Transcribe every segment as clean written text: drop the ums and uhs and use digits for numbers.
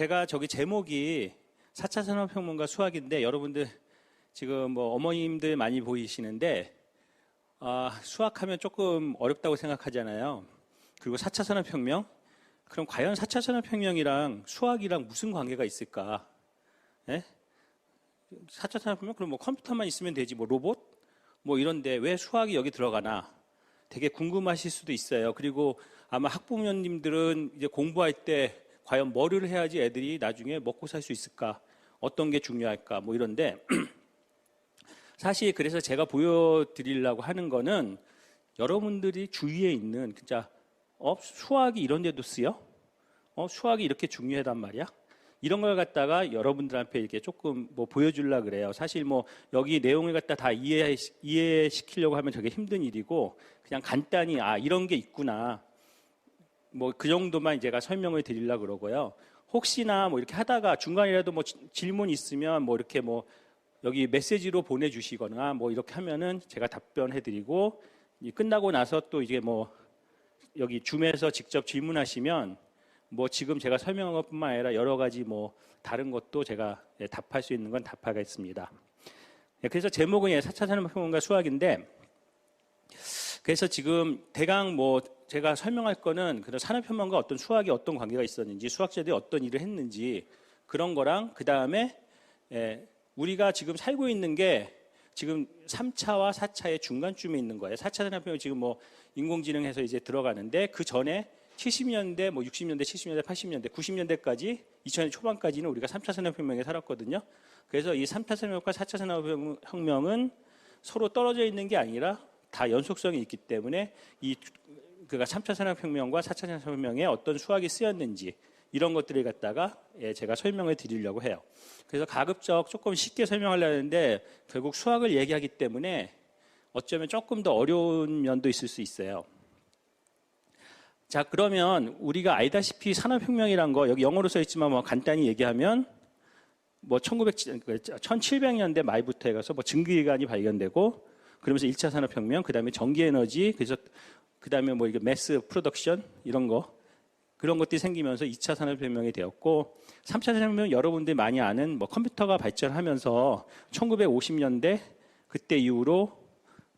제가 저기 제목이 4차 산업혁명과 수학인데 여러분들 지금 뭐 어머님들 많이 보이시는데 수학하면 조금 어렵다고 생각하잖아요. 그리고 4차 산업혁명? 그럼 과연 4차 산업혁명이랑 수학이랑 무슨 관계가 있을까? 예? 4차 산업혁명? 그럼 뭐 컴퓨터만 있으면 되지, 뭐 로봇? 뭐 이런데 왜 수학이 여기 들어가나? 되게 궁금하실 수도 있어요. 그리고 아마 학부모님들은 이제 공부할 때 과연 뭐를 해야지 애들이 나중에 먹고 살 수 있을까? 어떤 게 중요할까? 뭐 이런데 사실 그래서 제가 보여드리려고 하는 거는 여러분들이 주위에 있는 진짜 수학이 이런 데도 쓰여? 수학이 이렇게 중요하단 말이야? 이런 걸 갖다가 여러분들한테 이렇게 조금 뭐 보여주려고 그래요. 사실 뭐 여기 내용을 갖다 다 이해시키려고 하면 되게 힘든 일이고 그냥 간단히 이런 게 있구나. 뭐 그 정도만 제가 설명을 드리려고 그러고요. 혹시나 뭐 이렇게 하다가 중간이라도 뭐 질문 있으면 뭐 이렇게 뭐 여기 메시지로 보내주시거나 뭐 이렇게 하면은 제가 답변해드리고 끝나고 나서 또 이제 뭐 여기 줌에서 직접 질문하시면 뭐 지금 제가 설명한 것뿐만 아니라 여러 가지 뭐 다른 것도 제가 답할 수 있는 건 답하겠습니다. 그래서 제목은 4차 산업혁명과 수학인데 그래서 지금 대강 뭐 제가 설명할 거는 그 산업혁명과 어떤 수학이 어떤 관계가 있었는지 수학자들이 어떤 일을 했는지 그런 거랑 그 다음에 우리가 지금 살고 있는 게 지금 3차와 4차의 중간쯤에 있는 거예요. 4차 산업혁명 지금 뭐 인공지능해서 이제 들어가는데 그 전에 70년대, 뭐 60년대, 70년대, 80년대, 90년대까지 2000년 초반까지는 우리가 3차 산업혁명에 살았거든요. 그래서 이 3차 산업혁명과 4차 산업혁명은 서로 떨어져 있는 게 아니라 다 연속성이 있기 때문에 그러니까 3차 산업혁명과 4차 산업혁명에 어떤 수학이 쓰였는지 이런 것들을 갖다가 제가 설명을 드리려고 해요. 그래서 가급적 조금 쉽게 설명하려고 하는데 결국 수학을 얘기하기 때문에 어쩌면 조금 더 어려운 면도 있을 수 있어요. 자, 그러면 우리가 알다시피 산업혁명이란 거 여기 영어로 써 있지만 뭐 간단히 얘기하면 뭐 1700년대 말부터 해가서 뭐 증기기관이 발견되고 그러면서 1차 산업혁명, 그 다음에 전기에너지, 그래서 그 다음에 뭐 이게 매스 프로덕션 이런 거 그런 것들이 생기면서 2차 산업혁명이 되었고 3차 산업혁명 여러분들이 많이 아는 뭐 컴퓨터가 발전하면서 1950년대 그때 이후로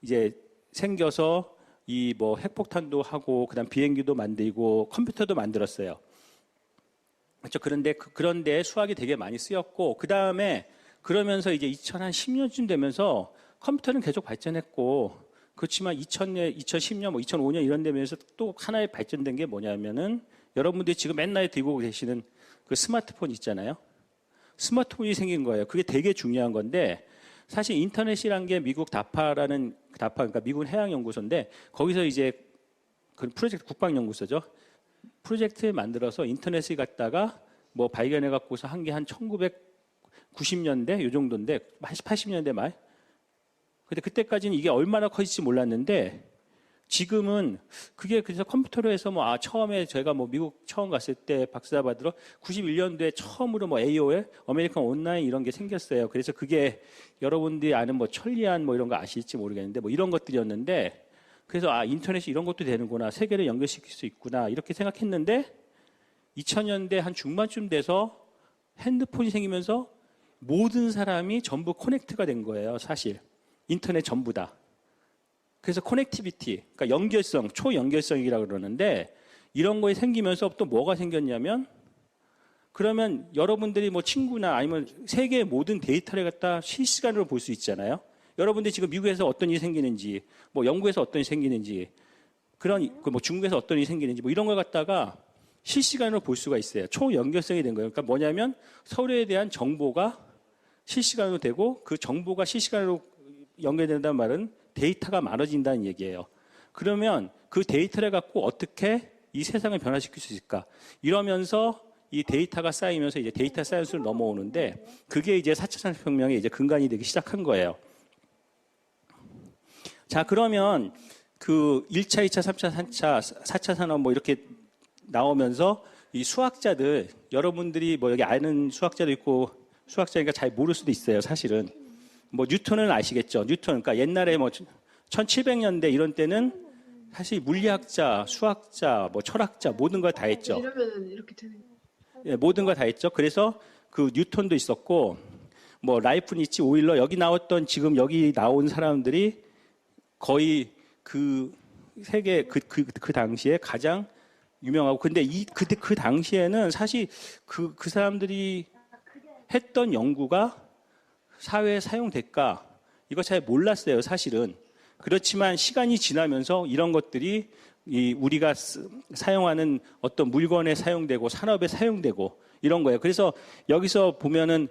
이제 생겨서 이 뭐 핵폭탄도 하고 그다음 비행기도 만들고 컴퓨터도 만들었어요. 그렇죠. 그런데 수학이 되게 많이 쓰였고 그 다음에 그러면서 이제 2010년쯤 되면서 컴퓨터는 계속 발전했고 그렇지만 2000년, 2010년, 뭐 2005년 이런 데면서 또 하나의 발전된 게 뭐냐면은 여러분들이 지금 맨날 들고 계시는 그 스마트폰 있잖아요. 스마트폰이 생긴 거예요. 그게 되게 중요한 건데 사실 인터넷이란 게 미국 다파 그러니까 미군 해양연구소인데 거기서 이제 그 프로젝트 국방연구소죠. 프로젝트 만들어서 인터넷을 갖다가 뭐 발견해 갖고서 한 게 한 1990년대 요 정도인데 80년대 말. 근데 그때까지는 이게 얼마나 커질지 몰랐는데 지금은 그게 그래서 컴퓨터로 해서 뭐 처음에 제가 뭐 미국 처음 갔을 때 박사 받으러 91년도에 처음으로 뭐 AOL 아메리칸 온라인 이런 게 생겼어요. 그래서 그게 여러분들이 아는 뭐 천리안 뭐 이런 거 아실지 모르겠는데 뭐 이런 것들이었는데 그래서 인터넷이 이런 것도 되는구나. 세계를 연결시킬 수 있구나. 이렇게 생각했는데 2000년대 한 중반쯤 돼서 핸드폰이 생기면서 모든 사람이 전부 커넥트가 된 거예요. 사실 인터넷 전부 다. 그래서 커넥티비티, 그러니까 연결성, 초연결성이라고 그러는데 이런 거에 생기면서 또 뭐가 생겼냐면 그러면 여러분들이 뭐 친구나 아니면 세계의 모든 데이터를 갖다 실시간으로 볼 수 있잖아요. 여러분들이 지금 미국에서 어떤 일이 생기는지, 뭐 영국에서 어떤 일이 생기는지, 뭐 중국에서 어떤 일이 생기는지, 뭐 이런 걸 갖다가 실시간으로 볼 수가 있어요. 초연결성이 된 거예요. 그러니까 뭐냐면 서로에 대한 정보가 실시간으로 되고 그 정보가 실시간으로 연결된다는 말은 데이터가 많아진다는 얘기예요. 그러면 그 데이터를 갖고 어떻게 이 세상을 변화시킬 수 있을까? 이러면서 이 데이터가 쌓이면서 이제 데이터 사이언스로 넘어오는데 그게 이제 4차 산업혁명의 이제 근간이 되기 시작한 거예요. 자, 그러면 그 1차, 2차, 3차, 4차 산업 뭐 이렇게 나오면서 이 수학자들, 여러분들이 뭐 여기 아는 수학자도 있고 수학자니까 잘 모를 수도 있어요, 사실은. 뭐 뉴턴은 아시겠죠? 뉴턴, 그러니까 옛날에 뭐 1700년대 이런 때는 사실 물리학자, 수학자, 뭐 철학자 모든 걸 다 했죠. 이러면 이렇게 되는 예, 모든 거 다 했죠. 그래서 그 뉴턴도 있었고, 뭐 라이프니츠, 오일러 여기 나왔던 지금 여기 나온 사람들이 거의 그 세계 그 당시에 가장 유명하고, 근데 그때 그 당시에는 사실 그 사람들이 했던 연구가 사회에 사용될까 이거 잘 몰랐어요, 사실은. 그렇지만 시간이 지나면서 이런 것들이 우리가 사용하는 어떤 물건에 사용되고 산업에 사용되고 이런 거예요. 그래서 여기서 보면은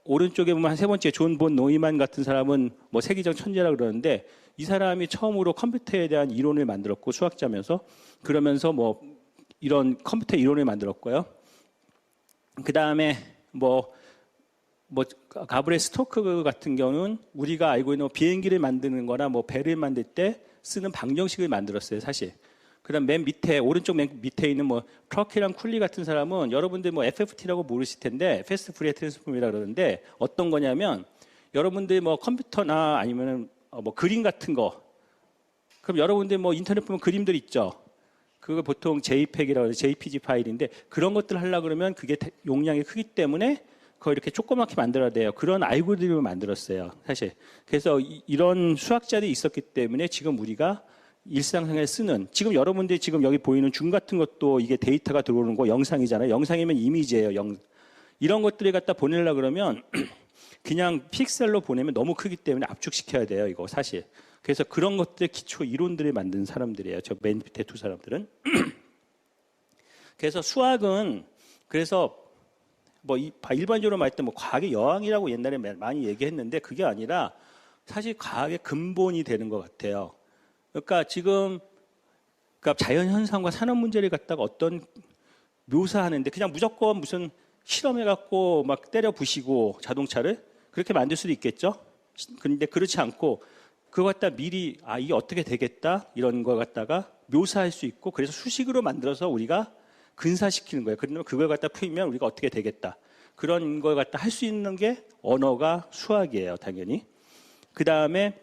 오른쪽에 보면 한 세 번째 존 본 노이만 같은 사람은 뭐 세계적 천재라 그러는데, 이 사람이 처음으로 컴퓨터에 대한 이론을 만들었고, 수학자면서 그러면서 뭐 이런 컴퓨터 이론을 만들었고요. 그 다음에 뭐 가브리엘 스토크 같은 경우는 우리가 알고 있는 비행기를 만드는 거나 뭐 배를 만들 때 쓰는 방정식을 만들었어요, 사실. 그다음 맨 밑에, 오른쪽 맨 밑에 있는 뭐 트러키랑 쿨리 같은 사람은 여러분들 뭐 FFT라고 모르실 텐데, 패스트 푸리어 트랜스폼이라 그러는데, 어떤 거냐면 여러분들 뭐 컴퓨터나 아니면은 뭐 그림 같은 거, 그럼 여러분들 뭐 인터넷 보면 그림들 있죠. 그거 보통 JPEG이라고 해서 JPG 파일인데, 그런 것들 하려고 그러면 그게 용량이 크기 때문에 그걸 이렇게 조그맣게 만들어야 돼요. 그런 알고리즘을 만들었어요, 사실. 그래서 이런 수학자들이 있었기 때문에 지금 우리가 일상생활에 쓰는, 지금 여러분들이 지금 여기 보이는 줌 같은 것도 이게 데이터가 들어오는 거 영상이잖아요. 영상이면 이미지예요. 이런 것들을 갖다 보내려고 그러면 그냥 픽셀로 보내면 너무 크기 때문에 압축시켜야 돼요, 이거 사실. 그래서 그런 것들의 기초 이론들을 만든 사람들이에요, 저 맨 밑에 두 사람들은. 그래서 수학은, 그래서 뭐 일반적으로 말할 때 뭐 과학의 여왕이라고 옛날에 많이 얘기했는데, 그게 아니라 사실 과학의 근본이 되는 것 같아요. 그러니까 지금 그러니까 자연 현상과 산업 문제를 갖다가 어떤 묘사하는데, 그냥 무조건 무슨 실험해 갖고 막 때려 부시고 자동차를 그렇게 만들 수도 있겠죠. 그런데 그렇지 않고 그거 갖다 미리 이게 어떻게 되겠다 이런 걸 갖다가 묘사할 수 있고, 그래서 수식으로 만들어서 우리가 근사시키는 거예요. 그러면 그걸 갖다 풀면 우리가 어떻게 되겠다, 그런 걸 갖다 할 수 있는 게 언어가 수학이에요, 당연히. 그 다음에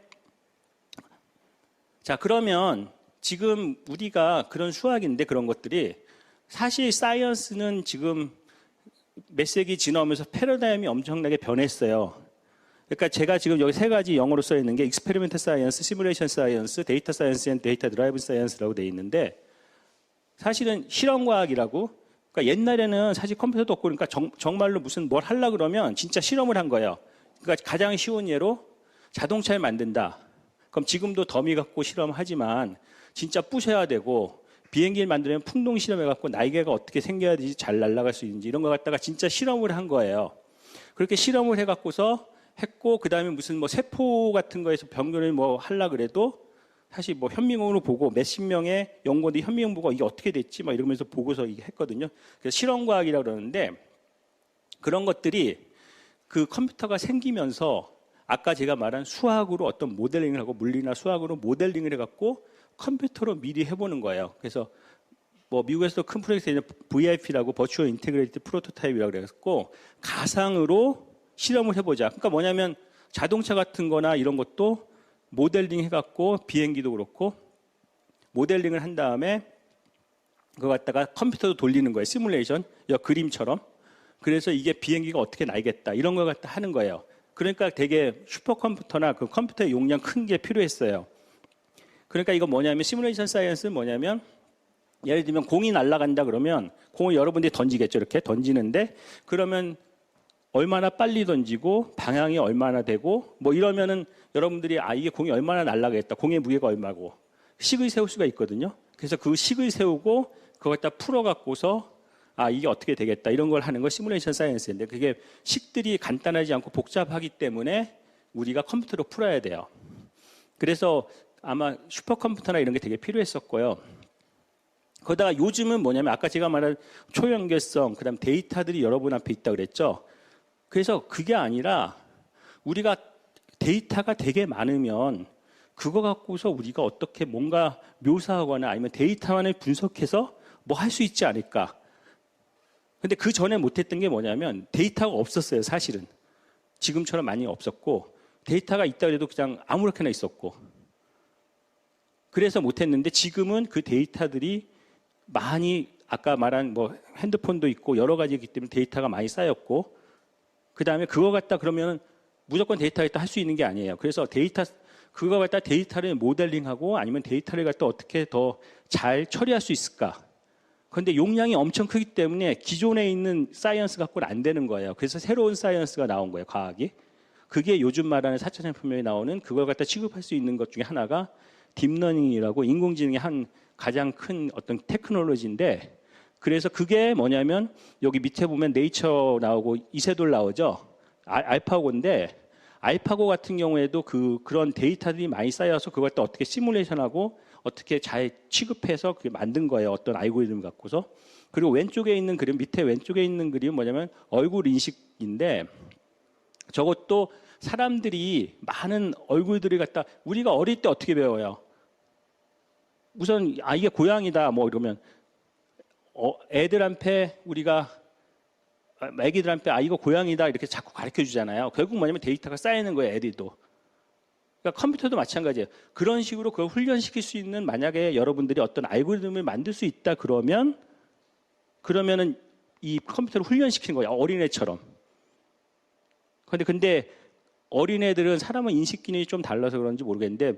자, 그러면 지금 우리가 그런 수학인데, 그런 것들이 사실 사이언스는 지금 몇 세기 지나오면서 패러다임이 엄청나게 변했어요. 그러니까 제가 지금 여기 세 가지 영어로 써 있는 게 익스페리멘트 사이언스, 시뮬레이션 사이언스, 데이터 사이언스 앤 데이터 드라이브 사이언스라고 돼 있는데, 사실은 실험과학이라고, 그러니까 옛날에는 사실 컴퓨터도 없고, 그러니까 정말로 무슨 뭘 하려고 그러면 진짜 실험을 한 거예요. 그러니까 가장 쉬운 예로 자동차를 만든다. 그럼 지금도 더미 갖고 실험하지만 진짜 부셔야 되고, 비행기를 만들면 풍동 실험해갖고 날개가 어떻게 생겨야지 잘 날아갈 수 있는지 이런 거 갖다가 진짜 실험을 한 거예요. 그렇게 실험을 해갖고서 했고, 그 다음에 무슨 뭐 세포 같은 거에서 병균을 뭐 하려고 그래도 사실 뭐 현미경으로 보고 몇십 명의 연구원들이 현미경 보고 이게 어떻게 됐지 막 이러면서 보고서 이게 했거든요. 그래서 실험과학이라고 그러는데, 그런 것들이 그 컴퓨터가 생기면서 아까 제가 말한 수학으로 어떤 모델링을 하고, 물리나 수학으로 모델링을 해갖고 컴퓨터로 미리 해보는 거예요. 그래서 뭐 미국에서도 큰 프로젝트에 VIP라고 버추얼 인테그레이티드 프로토타입이라고 그래갖고 가상으로 실험을 해보자. 그러니까 뭐냐면 자동차 같은 거나 이런 것도 모델링 해갖고, 비행기도 그렇고 모델링을 한 다음에 그거 갖다가 컴퓨터도 돌리는 거예요. 시뮬레이션, 그림처럼. 그래서 이게 비행기가 어떻게 날겠다 이런 걸 갖다 하는 거예요. 그러니까 되게 슈퍼컴퓨터나 그 컴퓨터의 용량 큰 게 필요했어요. 그러니까 이거 뭐냐면, 시뮬레이션 사이언스는 뭐냐면, 예를 들면 공이 날아간다 그러면 공을 여러분들이 던지겠죠. 이렇게 던지는데, 그러면 얼마나 빨리 던지고 방향이 얼마나 되고 뭐 이러면은 여러분들이 이게 공이 얼마나 날아가겠다, 공의 무게가 얼마고 식을 세울 수가 있거든요. 그래서 그 식을 세우고 그걸 다 풀어갖고서 이게 어떻게 되겠다 이런 걸 하는 거 시뮬레이션 사이언스인데, 그게 식들이 간단하지 않고 복잡하기 때문에 우리가 컴퓨터로 풀어야 돼요. 그래서 아마 슈퍼컴퓨터나 이런 게 되게 필요했었고요. 거기다가 요즘은 뭐냐면 아까 제가 말한 초연결성, 그다음 데이터들이 여러분 앞에 있다 그랬죠. 그래서 그게 아니라 우리가 데이터가 되게 많으면 그거 갖고서 우리가 어떻게 뭔가 묘사하거나 아니면 데이터만을 분석해서 뭐 할 수 있지 않을까. 근데 그 전에 못했던 게 뭐냐면 데이터가 없었어요, 사실은. 지금처럼 많이 없었고, 데이터가 있다 그래도 그냥 아무렇게나 있었고. 그래서 못했는데 지금은 그 데이터들이 많이 아까 말한 뭐 핸드폰도 있고 여러 가지이기 때문에 데이터가 많이 쌓였고, 그 다음에 그거 갖다 그러면 무조건 데이터가 있다 할 수 있는 게 아니에요. 그래서 그거 갖다 데이터를 모델링하고 아니면 데이터를 갖다 어떻게 더 잘 처리할 수 있을까. 그런데 용량이 엄청 크기 때문에 기존에 있는 사이언스 갖고는 안 되는 거예요. 그래서 새로운 사이언스가 나온 거예요, 과학이. 그게 요즘 말하는 4차 산업혁명에 나오는 그걸 갖다 취급할 수 있는 것 중에 하나가 딥러닝이라고 인공지능의 한 가장 큰 어떤 테크놀로지인데, 그래서 그게 뭐냐면 여기 밑에 보면 네이처 나오고 이세돌 나오죠. 알파고인데, 알파고 같은 경우에도 그런 데이터들이 많이 쌓여서 그걸 또 어떻게 시뮬레이션하고 어떻게 잘 취급해서 그게 만든 거예요. 어떤 알고리즘 갖고서. 그리고 왼쪽에 있는 그림, 밑에 왼쪽에 있는 그림은 뭐냐면 얼굴 인식인데, 저것도 사람들이 많은 얼굴들을 갖다 우리가 어릴 때 어떻게 배워요? 우선 이게 고양이다 뭐 이러면 애들한테 우리가 애기들한테 이거 고양이다 이렇게 자꾸 가르쳐 주잖아요. 결국 뭐냐면 데이터가 쌓이는 거예요, 애들도. 그러니까 컴퓨터도 마찬가지예요. 그런 식으로 그걸 훈련시킬 수 있는, 만약에 여러분들이 어떤 알고리즘을 만들 수 있다 그러면은 이 컴퓨터를 훈련시키는 거예요, 어린애처럼. 근데 어린애들은 사람은 인식 기능이 좀 달라서 그런지 모르겠는데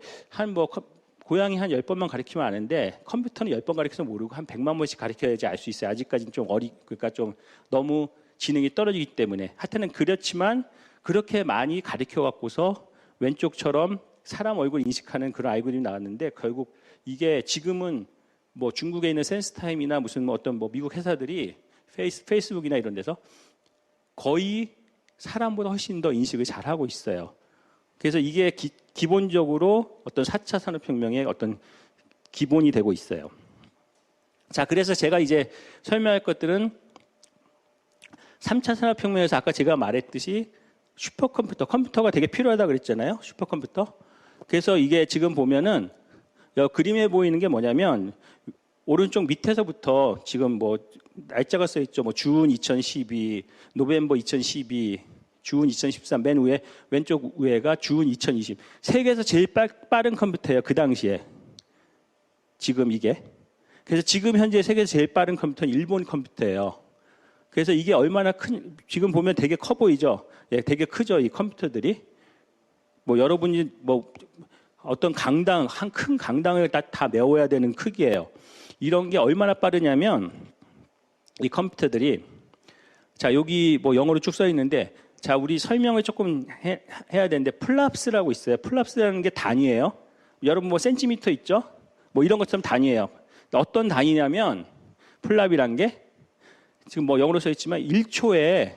고양이 한 10번만 가르치면 아는데 컴퓨터는 10번 가르쳐서 모르고 한 100만 번씩 가르쳐야지 알 수 있어요. 아직까지는 좀 그러니까 좀 너무 지능이 떨어지기 때문에. 하여튼 그렇지만 그렇게 많이 가르쳐 갖고서 왼쪽처럼 사람 얼굴 인식하는 그런 알고리즘이 나왔는데, 결국 이게 지금은 뭐 중국에 있는 센스타임이나 무슨 뭐 어떤 뭐 미국 회사들이 페이스북이나 이런 데서 거의 사람보다 훨씬 더 인식을 잘하고 있어요. 그래서 이게 기본적으로 어떤 4차 산업혁명의 어떤 기본이 되고 있어요. 자, 그래서 제가 이제 설명할 것들은 3차 산업혁명에서 아까 제가 말했듯이 컴퓨터가 되게 필요하다 그랬잖아요. 슈퍼컴퓨터. 그래서 이게 지금 보면은 그림에 보이는 게 뭐냐면 오른쪽 밑에서부터 지금 뭐 날짜가 써 있죠. 뭐 준 2012, 노벰버 2012, 준 2013, 맨 위에 왼쪽 위에가 준 2020. 세계에서 제일 빠른 컴퓨터예요, 그 당시에. 지금 이게. 그래서 지금 현재 세계에서 제일 빠른 컴퓨터는 일본 컴퓨터예요. 그래서 이게 얼마나 지금 보면 되게 커 보이죠? 예, 되게 크죠, 이 컴퓨터들이. 뭐 여러분이 뭐 어떤 큰 강당을 다 메워야 되는 크기예요. 이런 게 얼마나 빠르냐면 이 컴퓨터들이, 자, 여기 뭐 영어로 쭉 써 있는데, 자, 우리 설명을 조금 해야 되는데, 플랍스라고 있어요. 플랍스라는 게 단위예요. 여러분 뭐 센티미터 있죠? 뭐 이런 것처럼 단위예요. 어떤 단위냐면 플랍이란 게 지금 뭐 영어로 써 있지만 1초에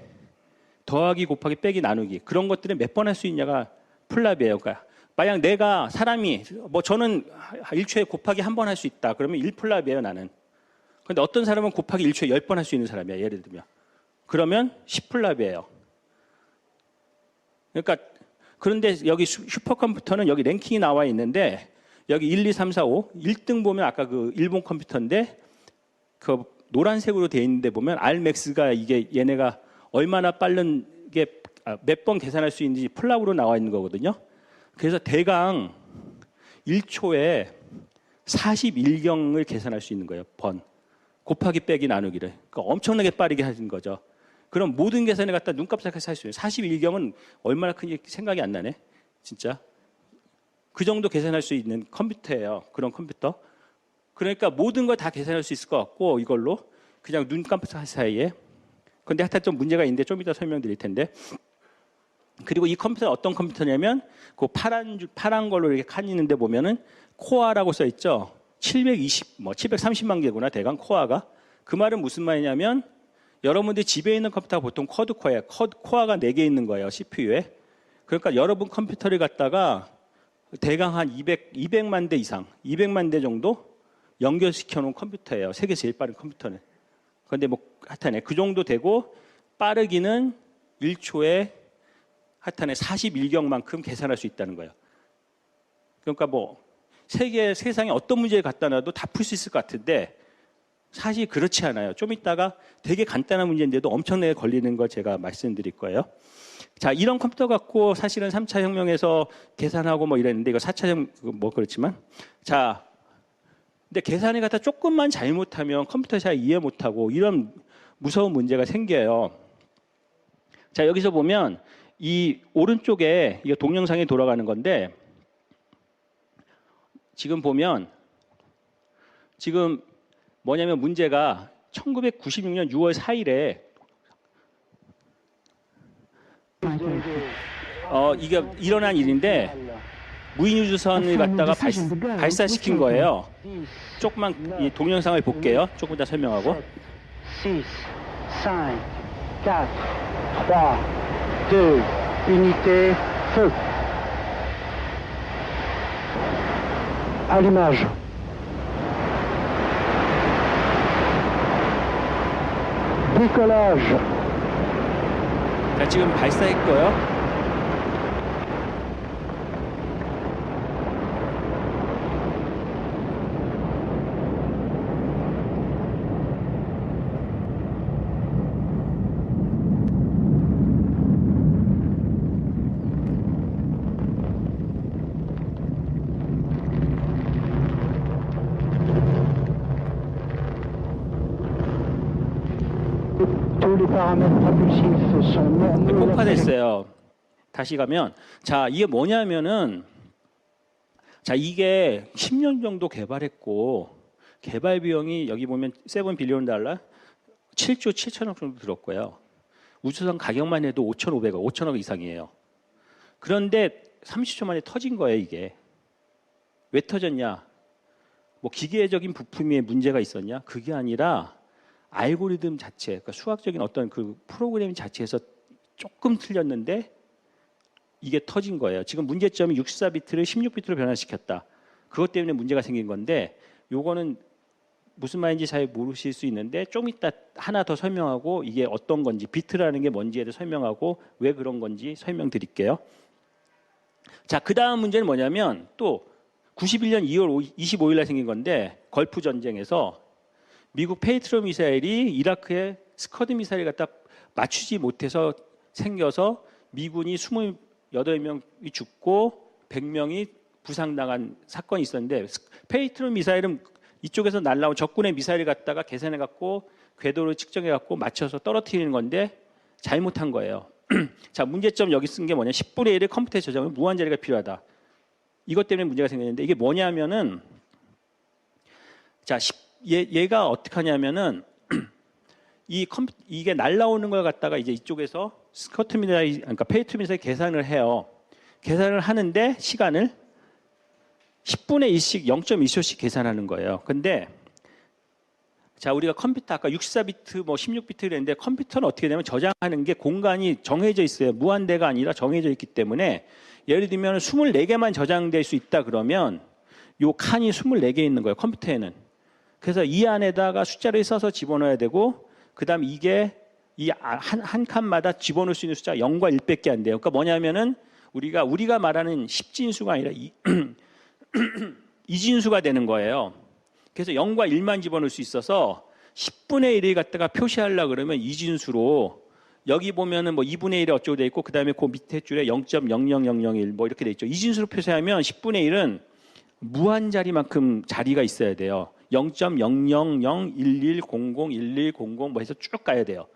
더하기 곱하기 빼기 나누기, 그런 것들을 몇 번 할 수 있냐가 플랍이에요. 그러니까 만약 사람이 뭐 저는 1초에 곱하기 한 번 할 수 있다. 그러면 1플랍이에요, 나는. 근데 어떤 사람은 곱하기 1초에 10번 할 수 있는 사람이야, 예를 들면. 그러면 10플랍이에요. 그러니까 그런데 여기 슈퍼컴퓨터는 여기 랭킹이 나와 있는데, 여기 1, 2, 3, 4, 5 1등 보면 아까 그 일본 컴퓨터인데, 그 노란색으로 되어 있는데 보면 Rmax가 이게 얘네가 얼마나 빠른 게 몇 번 계산할 수 있는지 플랍으로 나와 있는 거거든요. 그래서 대강 1초에 41경을 계산할 수 있는 거예요. 곱하기 빼기 나누기를. 그러니까 엄청나게 빠르게 하는 거죠. 그럼 모든 계산을 갖다 눈깜짝해서 할 수 있어요. 41경은 얼마나 큰지 생각이 안 나네, 진짜. 그 정도 계산할 수 있는 컴퓨터예요, 그런 컴퓨터. 그러니까 모든 걸 다 계산할 수 있을 것 같고, 이걸로 그냥 눈 깜짝 사이에. 근데 하여튼 좀 문제가 있는데 좀 이따 설명드릴 텐데. 그리고 이 컴퓨터는 어떤 컴퓨터냐면 그 파란 걸로 이렇게 칸 있는데 보면은 코어라고 써 있죠. 730만 개구나, 대강 코어가. 그 말은 무슨 말이냐면 여러분들이 집에 있는 컴퓨터가 보통 쿼드 코어예요. 코어가 4개 있는 거예요, CPU에. 그러니까 여러분 컴퓨터를 갖다가 대강 한 200만 대 이상, 200만 대 정도 연결시켜 놓은 컴퓨터예요, 세계 제일 빠른 컴퓨터는. 그런데 뭐 하여튼에 그 정도 되고, 빠르기는 1초에 하여튼에 41경만큼 계산할 수 있다는 거예요. 그러니까 뭐 세상에 어떤 문제를 갖다 놔도 다 풀 수 있을 것 같은데 사실 그렇지 않아요. 좀 이따가 되게 간단한 문제인데도 엄청나게 걸리는 걸 제가 말씀드릴 거예요. 자, 이런 컴퓨터 갖고 사실은 3차 혁명에서 계산하고 뭐 이랬는데, 이거 4차 혁명 뭐 그렇지만, 자, 근데 계산을 갖다 조금만 잘못하면 컴퓨터 잘 이해 못하고 이런 무서운 문제가 생겨요. 자, 여기서 보면 이 오른쪽에 이게 동영상이 돌아가는 건데 지금 보면 지금 뭐냐면 문제가 1996년 6월 4일에 이게 일어난 일인데 무인우주선을 갖다가 발사시킨 거예요. 조금만 이 동영상을 볼게요. 조금 더 설명하고. 6, 5, 4, 3, 2, unité, feu. Allumage. Décollage. 자, 지금 발사했고요. Tous les paramètres propulsifs sont normaux. 폭파됐어요. 다시 가면 자, 이게 뭐냐면은 자, 이게 10년 정도 개발했고 개발 비용이 여기 보면 7 빌리언 달러 7조 7천억 정도 들었고요. 우주선 가격만 해도 5,500억, 5천억 이상이에요. 그런데 30초 만에 터진 거예요, 이게. 왜 터졌냐? 뭐 기계적인 부품에 문제가 있었냐? 그게 아니라 알고리즘 자체, 그러니까 수학적인 어떤 그 프로그램 자체에서 조금 틀렸는데 이게 터진 거예요. 지금 문제점이 64비트를 16비트로 변화시켰다. 그것 때문에 문제가 생긴 건데 요거는 무슨 말인지 잘 모르실 수 있는데 좀 이따 하나 더 설명하고 이게 어떤 건지 비트라는 게 뭔지에 대해 설명하고 왜 그런 건지 설명드릴게요. 자, 그 다음 문제는 뭐냐면 또 91년 2월 25일 날 생긴 건데 걸프 전쟁에서 미국 페이트로 미사일이 이라크의 스커드 미사일 갖다 맞추지 못해서 생겨서 미군이 28명이 죽고 100명이 부상당한 사건이 있었는데 페이트로 미사일은 이쪽에서 날라온 적군의 미사일을 갖다가 계산해 갖고 궤도를 측정해 갖고 맞춰서 떨어뜨리는 건데 잘못한 거예요. 자, 문제점 여기 쓴 게 뭐냐? 10분의 1의 컴퓨터에 저장하면 무한 자리가 필요하다. 이것 때문에 문제가 생겼는데 이게 뭐냐면은 자, 얘가 어떻게 하냐면은 이게 날라오는 걸 갖다가 이제 이쪽에서 스커트 미사일, 그러니까 페이트 미사일 계산을 해요. 계산을 하는데 시간을 10분의 1씩 0.1초씩 계산하는 거예요. 근데 자, 우리가 컴퓨터 아까 64비트 뭐 16비트를 했는데 컴퓨터는 어떻게 되면 저장하는 게 공간이 정해져 있어요. 무한대가 아니라 정해져 있기 때문에 예를 들면 24개만 저장될 수 있다 그러면 요 칸이 24개 있는 거예요. 컴퓨터에는. 그래서 이 안에다가 숫자를 써서 집어넣어야 되고 그다음 이게 이 한 칸마다 집어넣을 수 있는 숫자가 0과 1밖에 안 돼요. 그러니까 뭐냐면은 우리가 말하는 10진수가 아니라 이진수가 되는 거예요. 그래서 0과 1만 집어넣을 수 있어서 10분의 1을 갖다가 표시하려고 그러면 이진수로 여기 보면은 뭐 2분의 1이 어쩌고 돼 있고 그다음에 그 밑에 줄에 0.00001 뭐 이렇게 돼 있죠. 이진수로 표시하면 10분의 1은 무한 자리만큼 자리가 있어야 돼요. 0.00011001100 뭐 해서 쭉 가야 돼요.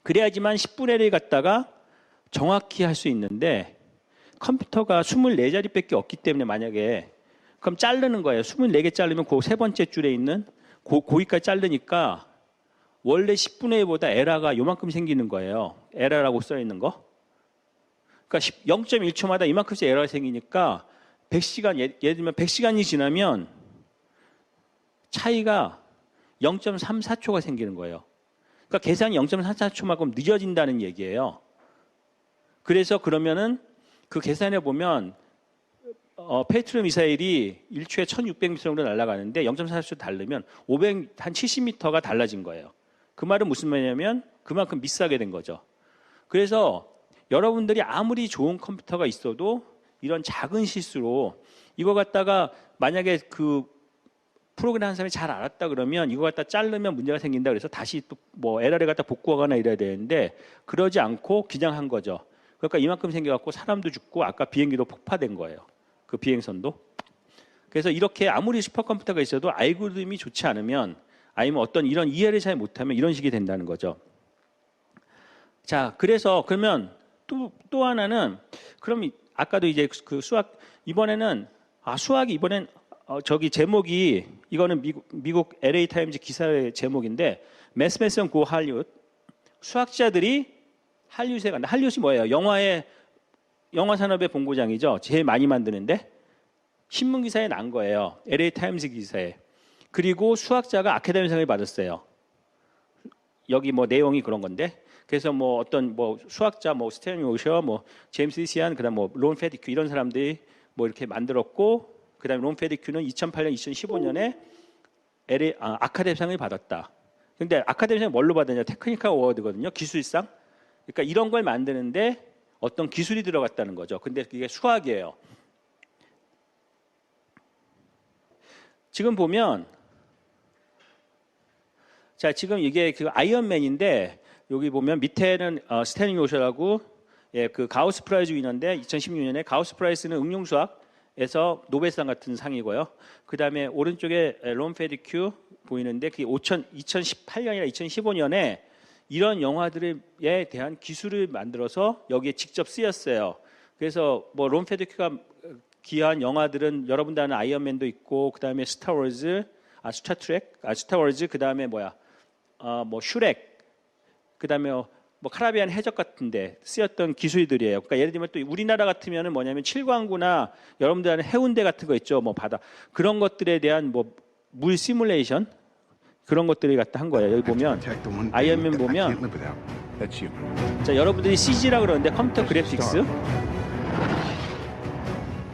그래야지만 10분의 1을 갖다가 정확히 할 수 있는데 컴퓨터가 24자리밖에 없기 때문에 만약에 그럼 자르는 거예요. 24개 자르면 그 세 번째 줄에 있는 거기까지 자르니까 원래 10분의 1보다 에러가 요만큼 생기는 거예요. 에러라고 써 있는 거. 그러니까 0.1초마다 이만큼씩 에러가 생기니까 100시간 예를 들면 100시간이 지나면 차이가 0.34초가 생기는 거예요. 그러니까 계산이 0.34초만큼 늦어진다는 얘기예요. 그래서 그러면은 그 계산해 보면 페이트로 미사일이 1초에 1600m 정도 날아가는데 0.34초 다르면 한 70m가 달라진 거예요. 그 말은 무슨 말이냐면 그만큼 비싸게 된 거죠. 그래서 여러분들이 아무리 좋은 컴퓨터가 있어도 이런 작은 실수로 이거 갖다가 만약에 그 프로그램 한 사람이 잘 알았다 그러면 이거 갖다 자르면 문제가 생긴다 그래서 다시 또 뭐 에러를 갖다 복구하거나 이래야 되는데 그러지 않고 그냥 한 거죠. 그러니까 이만큼 생겨갖고 사람도 죽고 아까 비행기도 폭파된 거예요. 그 비행선도. 그래서 이렇게 아무리 슈퍼컴퓨터가 있어도 알고리즘이 좋지 않으면 아니면 어떤 이런 이해를 잘 못하면 이런 식이 된다는 거죠. 자, 그래서 그러면 또 하나는 그럼 아까도 이제 그 수학 이번에는 수학이 이번엔 저기 제목이 이거는 미국 LA 타임즈 기사의 제목인데 매스메슨 고 할리우드 수학자들이 할리우드에 간다. 할리우드이 뭐예요? 영화 산업의 본고장이죠. 제일 많이 만드는데 신문 기사에 난 거예요. LA 타임즈 기사에. 그리고 수학자가 아카데미상을 받았어요. 여기 뭐 내용이 그런 건데. 그래서 뭐 어떤 뭐 수학자 뭐 스탠리 오셔 뭐 제임스 히시안 그다음 뭐 론 페디큐 이런 사람들이 뭐 이렇게 만들었고 그다음에 론 페디큐는 2008년 2015년에 아카데미상을 받았다. 근데 아카데미상 뭘로 받았냐? 테크니컬 어워드거든요. 기술상. 그러니까 이런 걸 만드는데 어떤 기술이 들어갔다는 거죠. 근데 그게 수학이에요. 지금 보면 자, 지금 이게 그 아이언맨인데 여기 보면 밑에는 스탠리 오셔라고 그 가우스 프라이즈 위너인데 2016년에 가우스 프라이스는 응용수학에서 노벨상 같은 상이고요. 그다음에 오른쪽에 론 페디큐 보이는데 그게 2018년이나 2015년에 이런 영화들에 대한 기술을 만들어서 여기에 직접 쓰였어요. 그래서 뭐 론 페디큐가 기여한 영화들은 여러분들 아는 아이언맨도 있고 그다음에 스타워즈, 스타트랙, 스타워즈 그다음에 뭐 슈렉 그다음에 뭐 카라비안 해적 같은데 쓰였던 기술들이에요. 그러니까 예를 들면 또 우리나라 같으면은 뭐냐면 칠광구나 여러분들 아는 해운대 같은 거 있죠. 뭐 바다 그런 것들에 대한 뭐 물 시뮬레이션 그런 것들을 갖다 한 거예요. 여기 보면 아이언맨 보면 자 여러분들이 CG라 그러는데 컴퓨터 그래픽스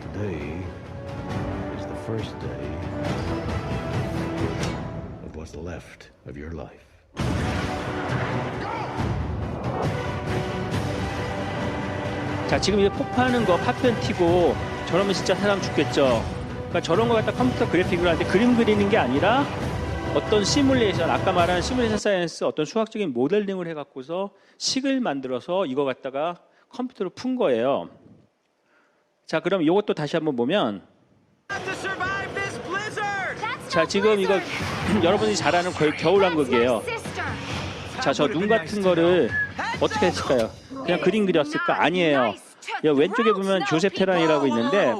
Today is the first day of what's left of your life. 자 지금 이제 폭파하는 거 파편 튀고 저러면 진짜 사람 죽겠죠. 그러니까 저런 거 갖다 컴퓨터 그래픽으로 하는데 그림 그리는 게 아니라 어떤 시뮬레이션 아까 말한 시뮬레이션 사이언스 어떤 수학적인 모델링을 해갖고서 식을 만들어서 이거 갖다가 컴퓨터로 푼 거예요. 자 그럼 이것도 다시 한번 보면 자 지금 이거 여러분이 잘 아는 겨울왕국이에요. 자 저 눈 같은 거를 어떻게 했을까요? 그냥 그림 그렸을까? 아니에요. 여기 왼쪽에 보면 조셉 테란이라고 있는데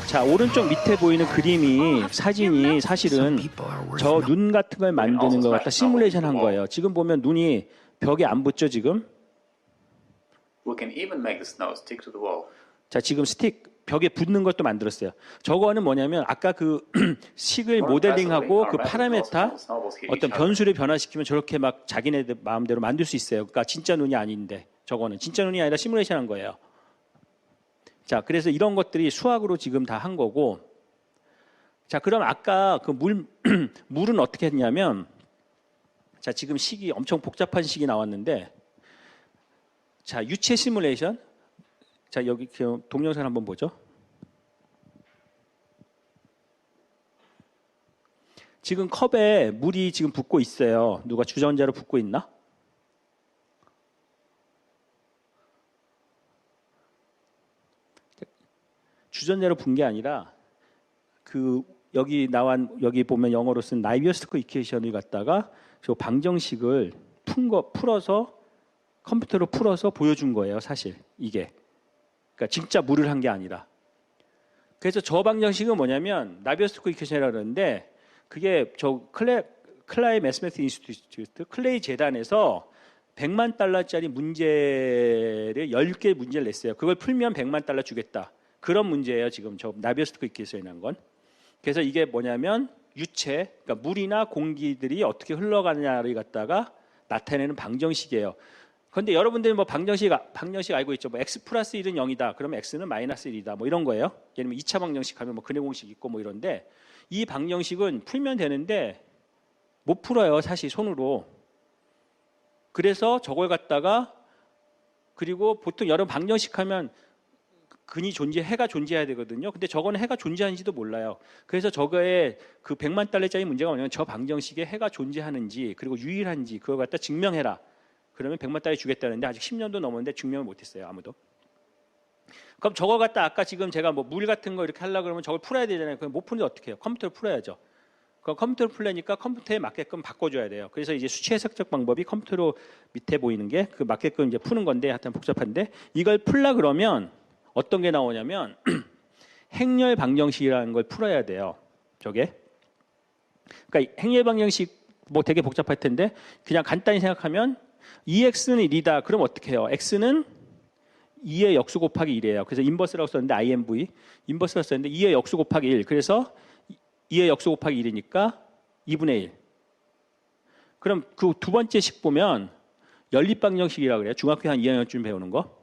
자 오른쪽 밑에 보이는 그림이 사진이 사실은 저 눈 같은 걸 만드는 것 같다 시뮬레이션 한 거예요. 지금 보면 눈이 벽에 안 붙죠 지금? 자 지금 스틱 벽에 붙는 것도 만들었어요. 저거는 뭐냐면 아까 그 식을 모델링하고 그 파라메타 어떤 변수를 변화시키면 저렇게 막 자기네들 마음대로 만들 수 있어요. 그러니까 진짜 눈이 아닌데 저거는 진짜 눈이 아니라 시뮬레이션 한 거예요. 자 그래서 이런 것들이 수학으로 지금 다 한 거고 자 그럼 아까 그 물은 어떻게 했냐면 자 지금 식이 엄청 복잡한 식이 나왔는데 자 유체 시뮬레이션 자 여기 동영상 한번 보죠. 지금 컵에 물이 지금 붓고 있어요. 누가 주전자로 붓고 있나? 주전자로 분 게 아니라 그 여기 보면 영어로 쓴 나이비어스토크 이퀘이션을 갖다가 저 방정식을 풀어서 컴퓨터로 풀어서 보여준 거예요. 사실 이게. 그러니까 진짜 물을 한 게 아니라. 그래서 저 방정식은 뭐냐면 나비어스토크 이퀘이션이라고 그러는데 그게 저 클라이 매스매스 인스티튜트 클레이 재단에서 100만 달러짜리 문제를 10개 문제를 냈어요. 그걸 풀면 100만 달러 주겠다. 그런 문제예요. 지금 저 나비어스토크 이퀘이션에 난 건. 그래서 이게 뭐냐면 유체, 그러니까 물이나 공기들이 어떻게 흘러가느냐를 갖다가 나타내는 방정식이에요. 그런데 여러분들이 뭐 방정식 알고 있죠. 뭐 x 플러스 1은 0이다. 그러면 x는 마이너스 1이다. 뭐 이런 거예요. 예를 들면 2차 방정식 하면 뭐 근해 공식 있고 뭐 이런데 이 방정식은 풀면 되는데 못 풀어요. 사실 손으로. 그래서 저걸 갖다가 그리고 보통 여러 방정식 하면 해가 존재해야 되거든요. 근데 저거는 해가 존재하는지도 몰라요. 그래서 저거에 그 100만 달러짜리 문제가 뭐냐면 저 방정식에 해가 존재하는지 그리고 유일한지 그걸 갖다 증명해라. 그러면 100만 달러 주겠다는데 아직 10년도 넘었는데 증명을 못했어요. 아무도. 그럼 저거 갖다 아까 지금 제가 뭐 물 같은 거 이렇게 하려고 그러면 저걸 풀어야 되잖아요. 그럼 못 푸는데 어떻게 해요? 컴퓨터로 풀어야죠. 그 컴퓨터로 풀려니까 컴퓨터에 맞게끔 바꿔줘야 돼요. 그래서 이제 수치 해석적 방법이 컴퓨터로 밑에 보이는 게 그 맞게끔 이제 푸는 건데 하여튼 복잡한데 이걸 풀라 그러면 어떤 게 나오냐면 행렬 방정식이라는 걸 풀어야 돼요. 저게. 그러니까 행렬 방정식 뭐 되게 복잡할 텐데 그냥 간단히 생각하면 2x는 1이다. 그럼 어떻게 해요? x는 2의 역수 곱하기 1이에요. 그래서 인버스라고 썼는데 INV 인버스라고 썼는데 2의 역수 곱하기 1. 그래서 2의 역수 곱하기 1이니까 2분의 1. 그럼 그 두 번째 식 보면 연립방정식이라고 그래요. 중학교 한 2학년쯤 배우는 거.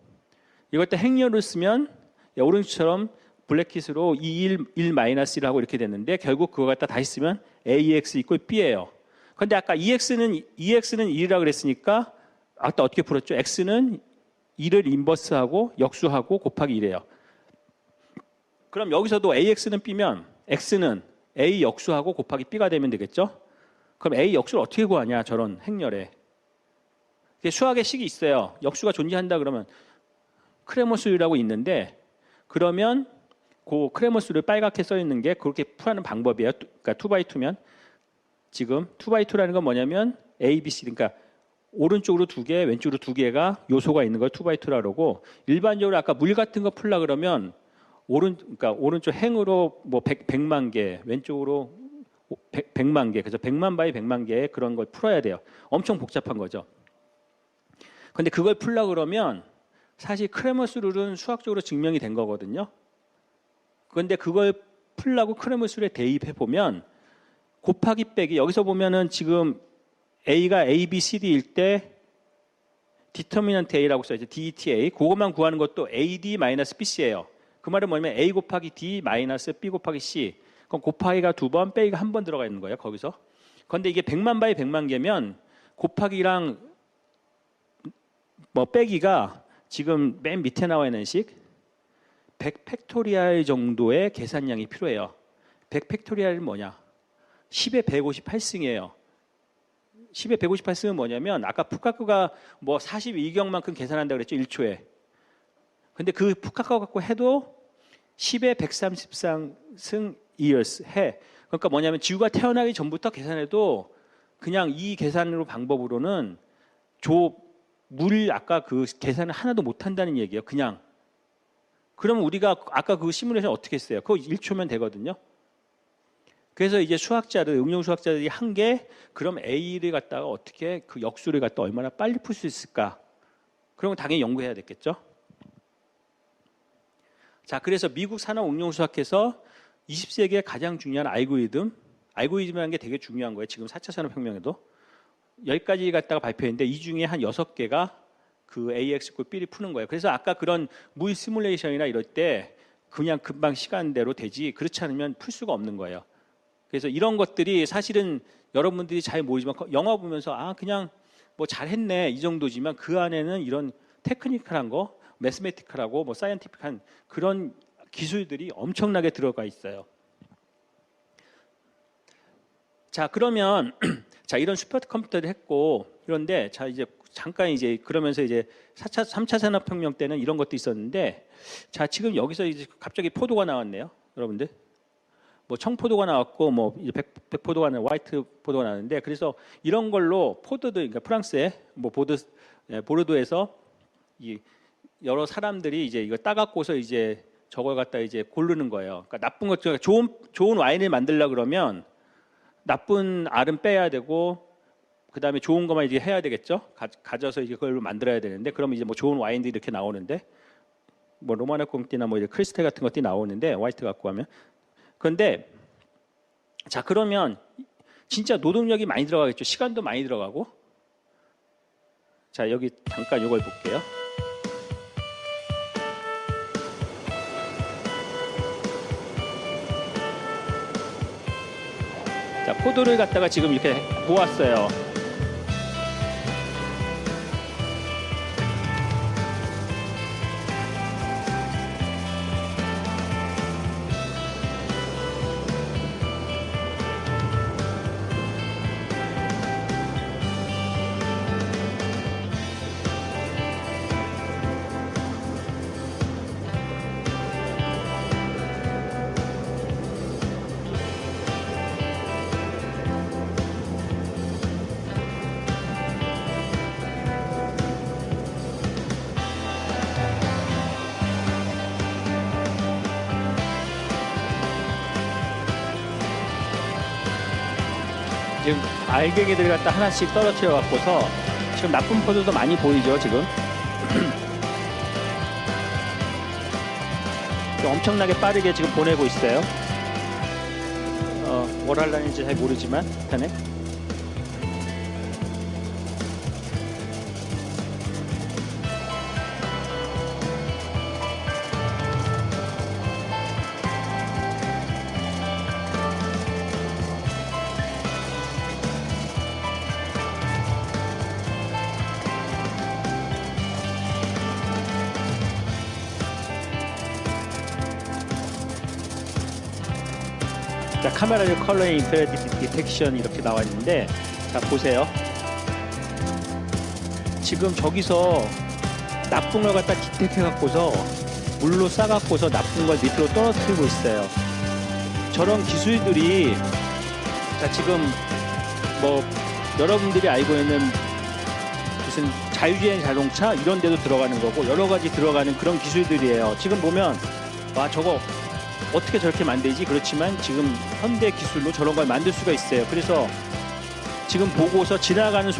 이걸 때 행렬을 쓰면 오른쪽처럼 블랙킷으로 1 마이너스 1 하고 이렇게 됐는데 결국 그거 갖다 다시 쓰면 AX 이꼴 B예요. 그런데 아까 EX는 1이라고 그랬으니까 아까 어떻게 풀었죠? X는 2를 인버스하고 역수하고 곱하기 1이에요. 그럼 여기서도 AX는 B면 X는 A 역수하고 곱하기 B가 되면 되겠죠? 그럼 A 역수를 어떻게 구하냐? 저런 행렬에. 수학의 식이 있어요. 역수가 존재한다 그러면 크레머수라고 있는데 그러면 그 크레머수를 빨갛게 써 있는 게 그렇게 풀하는 방법이에요. 그러니까 2x2면 지금 2x2라는 건 뭐냐면 A, B, C 그러니까 오른쪽으로 2개, 왼쪽으로 2개가 요소가 있는 걸 2x2라고 그러고 일반적으로 아까 물 같은 거 풀라 그러면 그러니까 오른쪽 행으로 뭐 100만 개, 왼쪽으로 100만 개, 그래서 100만 바이 100만 개의 그런 걸 풀어야 돼요. 엄청 복잡한 거죠. 근데 그걸 풀라 그러면 사실 크레머스 룰은 수학적으로 증명이 된 거거든요. 그런데 그걸 풀라고 크레머스 룰에 대입해 보면 곱하기 빼기 여기서 보면은 지금 A가 A, B, C, D일 때 디터미넌트 A라고 써있죠. DETA. 그것만 구하는 것도 AD-BC예요. 그 말은 뭐냐면 A 곱하기 D 마이너스 B 곱하기 C. 그럼 곱하기가 2번, 빼기가 1번 들어가 있는 거예요. 거기서. 그런데 이게 100만 바이 100만 개면 곱하기랑 뭐 빼기가 지금 맨 밑에 나와 있는 식 100 팩토리얼 정도의 계산량이 필요해요. 100 팩토리얼은 뭐냐? 10의 158승이에요. 10의 158승은 뭐냐면 아까 푸카크가 뭐 42경만큼 계산한다고 그랬죠. 1초에. 근데 그 푸카크 갖고 해도 10의 133승 years 해. 그러니까 뭐냐면 지구가 태어나기 전부터 계산해도 그냥 이 계산으로 방법으로는 물 아까 그 계산을 하나도 못 한다는 얘기예요. 그냥. 그러면 우리가 아까 그 시뮬레이션 어떻게 했어요? 그거 1초면 되거든요. 그래서 이제 수학자들, 응용 수학자들이 한 게 그럼 A를 갖다가 어떻게 그 역수를 갖다 얼마나 빨리 풀 수 있을까? 그런 건 당연히 연구해야 됐겠죠. 자, 그래서 미국 산업 응용 수학에서 20세기에 가장 중요한 알고리즘이라는 게 되게 중요한 거예요. 지금 4차 산업혁명에도 10가지 갖다가 발표했는데 이 중에 한 6개가 그 AX 꼴 B를 푸는 거예요. 그래서 아까 그런 물 시뮬레이션이나 이럴 때 그냥 금방 시간대로 되지 그렇지 않으면 풀 수가 없는 거예요. 그래서 이런 것들이 사실은 여러분들이 잘 모르지만 영화 보면서 아 그냥 뭐 잘했네 이 정도지만 그 안에는 이런 테크니컬한 거, 매스메티컬하고 뭐 사이언티픽한 그런 기술들이 엄청나게 들어가 있어요. 자 그러면 자 이런 슈퍼컴퓨터를 했고 그런데 자 이제 잠깐 이제 그러면서 이제 3차 산업혁명 때는 이런 것도 있었는데 자 지금 여기서 이제 갑자기 포도가 나왔네요, 여러분들. 뭐 청포도가 나왔고 뭐 이제 백포도가 나왔고 화이트 포도가 나왔는데 그래서 이런 걸로 포도들 그러니까 프랑스의 뭐 보르도에서 이 여러 사람들이 이제 이거 따갖고서 이제 저걸 갖다 이제 고르는 거예요. 그러니까 나쁜 것 중에 좋은 와인을 만들려 그러면 나쁜 알은 빼야 되고 그다음에 좋은 것만 이제 해야 되겠죠. 가져서 이제 그걸 만들어야 되는데 그러면 이제 뭐 좋은 와인들이 이렇게 나오는데 뭐 로마네 꽁띠나 뭐 이제 크리스탈 같은 것들이 나오는데 화이트 갖고 하면 그런데 자 그러면 진짜 노동력이 많이 들어가겠죠. 시간도 많이 들어가고 자 여기 잠깐 이걸 볼게요. 자 포도를 갖다가 지금 이렇게 모았어요. 지금 알갱이들을 갖다 하나씩 떨어뜨려 갖고서 지금 나쁜 포도도 많이 보이죠, 지금. 엄청나게 빠르게 지금 보내고 있어요. 뭘 하려는지 잘 모르지만 일단은 자, 카메라의 컬러 인프라레드 디텍션 이렇게 나와 있는데, 자 보세요. 지금 저기서 나쁜 걸 갖다 디텍해 갖고서 물로 싸 갖고서 나쁜 걸 밑으로 떨어뜨리고 있어요. 저런 기술들이 자 지금 뭐 여러분들이 알고 있는 무슨 자율주행 자동차 이런 데도 들어가는 거고 여러 가지 들어가는 그런 기술들이에요. 지금 보면 와 저거 어떻게 저렇게 만들지? 그렇지만 지금 현대 기술로 저런 걸 만들 수가 있어요. 그래서 지금 보고서 지나가는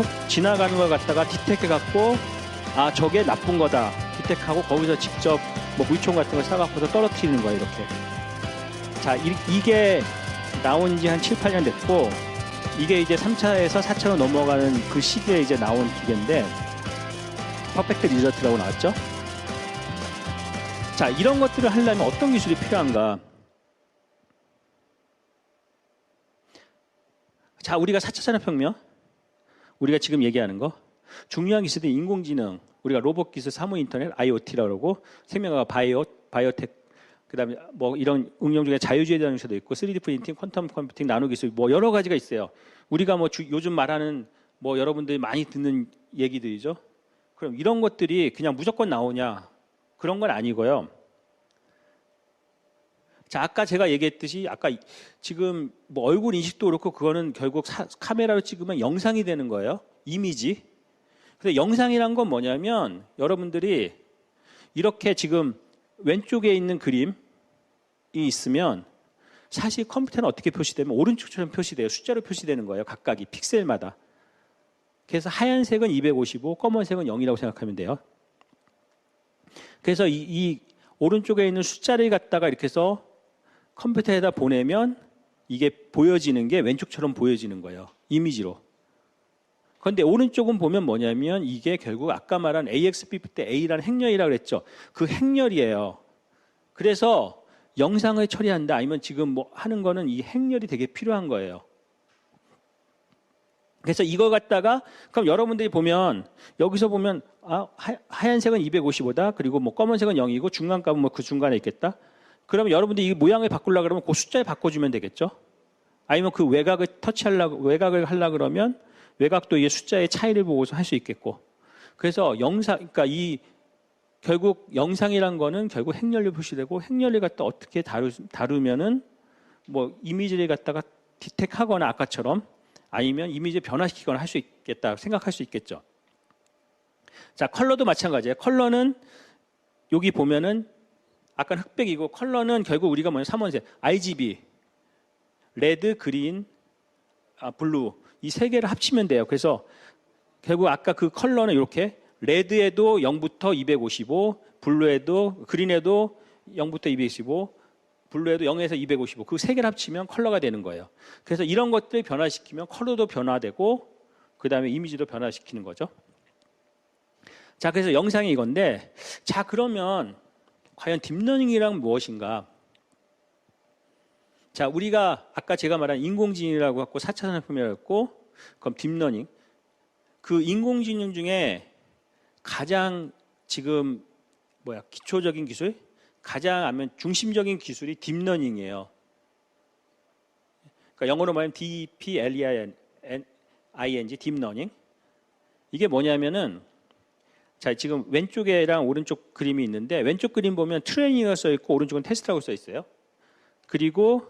걸 갖다가 디텍해 갖고 아 저게 나쁜 거다 디텍하고 거기서 직접 뭐 물총 같은 걸 사갖고서 떨어뜨리는 거예요. 이렇게. 자 이게 나온 지 한 7, 8년 됐고 이게 이제 3차에서 4차로 넘어가는 그 시기에 이제 나온 기계인데 퍼펙트 리저트라고 나왔죠. 자, 이런 것들을 하려면 어떤 기술이 필요한가? 자, 우리가 4차 산업혁명, 우리가 지금 얘기하는 거, 중요한 기술은 인공지능, 우리가 로봇 기술, 사무인터넷, IoT라고 그러고, 생명과학, 바이오텍, 그 다음에 뭐 이런 응용 중에 자율주행 자동차도 있고, 3D 프린팅, 퀀텀 컴퓨팅, 나노 기술, 뭐 여러 가지가 있어요. 우리가 뭐 요즘 말하는 뭐 여러분들이 많이 듣는 얘기들이죠. 그럼 이런 것들이 그냥 무조건 나오냐? 그런 건 아니고요. 자, 아까 제가 얘기했듯이 아까 지금 뭐 얼굴 인식도 그렇고 그거는 결국 카메라로 찍으면 영상이 되는 거예요. 이미지. 근데 영상이란 건 뭐냐면 여러분들이 이렇게 지금 왼쪽에 있는 그림이 있으면 사실 컴퓨터는 어떻게 표시되면 오른쪽처럼 표시돼요. 숫자로 표시되는 거예요. 각각이 픽셀마다. 그래서 하얀색은 255, 검은색은 0이라고 생각하면 돼요. 그래서 이 오른쪽에 있는 숫자를 갖다가 이렇게 해서 컴퓨터에다 보내면 이게 보여지는 게 왼쪽처럼 보여지는 거예요. 이미지로. 그런데 오른쪽은 보면 뭐냐면 이게 결국 아까 말한 AXP 때 A라는 행렬이라고 그랬죠. 그 행렬이에요. 그래서 영상을 처리한다 아니면 지금 뭐 하는 거는 이 행렬이 되게 필요한 거예요. 그래서 이걸 갖다가 그럼 여러분들이 보면 여기서 보면 아, 하얀색은 255다. 그리고 뭐 검은색은 0이고 중간값은 뭐 그 중간에 있겠다. 그러면 여러분들이 이 모양을 바꾸려고 그러면 그 숫자에 바꿔주면 되겠죠. 아니면 그 외곽을 외곽을 하려고 그러면 외곽도 이 숫자의 차이를 보고서 할 수 있겠고. 그래서 영상, 그러니까 이 결국 영상이란 거는 결국 행렬로 표시되고 행렬을 갖다 어떻게 다루면은 뭐 이미지를 갖다가 디텍하거나 아까처럼 아니면 이미지 변화시키거나 할 수 있겠다 생각할 수 있겠죠. 자, 컬러도 마찬가지예요. 컬러는 여기 보면은 아까 흑백이고 컬러는 결국 우리가 뭐냐 3원색 RGB, 레드, 그린, 블루 이 세 개를 합치면 돼요. 그래서 결국 아까 그 컬러는 이렇게 레드에도 0부터 255, 블루에도 그린에도 0부터 225, 블루에도 0에서 255 그 세 개를 합치면 컬러가 되는 거예요. 그래서 이런 것들을 변화시키면 컬러도 변화되고 그 다음에 이미지도 변화시키는 거죠. 자, 그래서 영상이 이건데 자 그러면 과연 딥러닝이란 무엇인가? 자, 우리가 아까 제가 말한 인공지능이라고 했고 4차 산업혁명이라고 했고 그럼 딥러닝 그 인공지능 중에 가장 지금 기초적인 기술 가장 하면 중심적인 기술이 딥러닝이에요. 그러니까 영어로 말하면 DEPLERNING, 딥러닝. 이게 뭐냐면은 자 지금 왼쪽에랑 오른쪽 그림이 있는데 왼쪽 그림 보면 트레이닝이라고 써 있고 오른쪽은 테스트라고 써 있어요. 그리고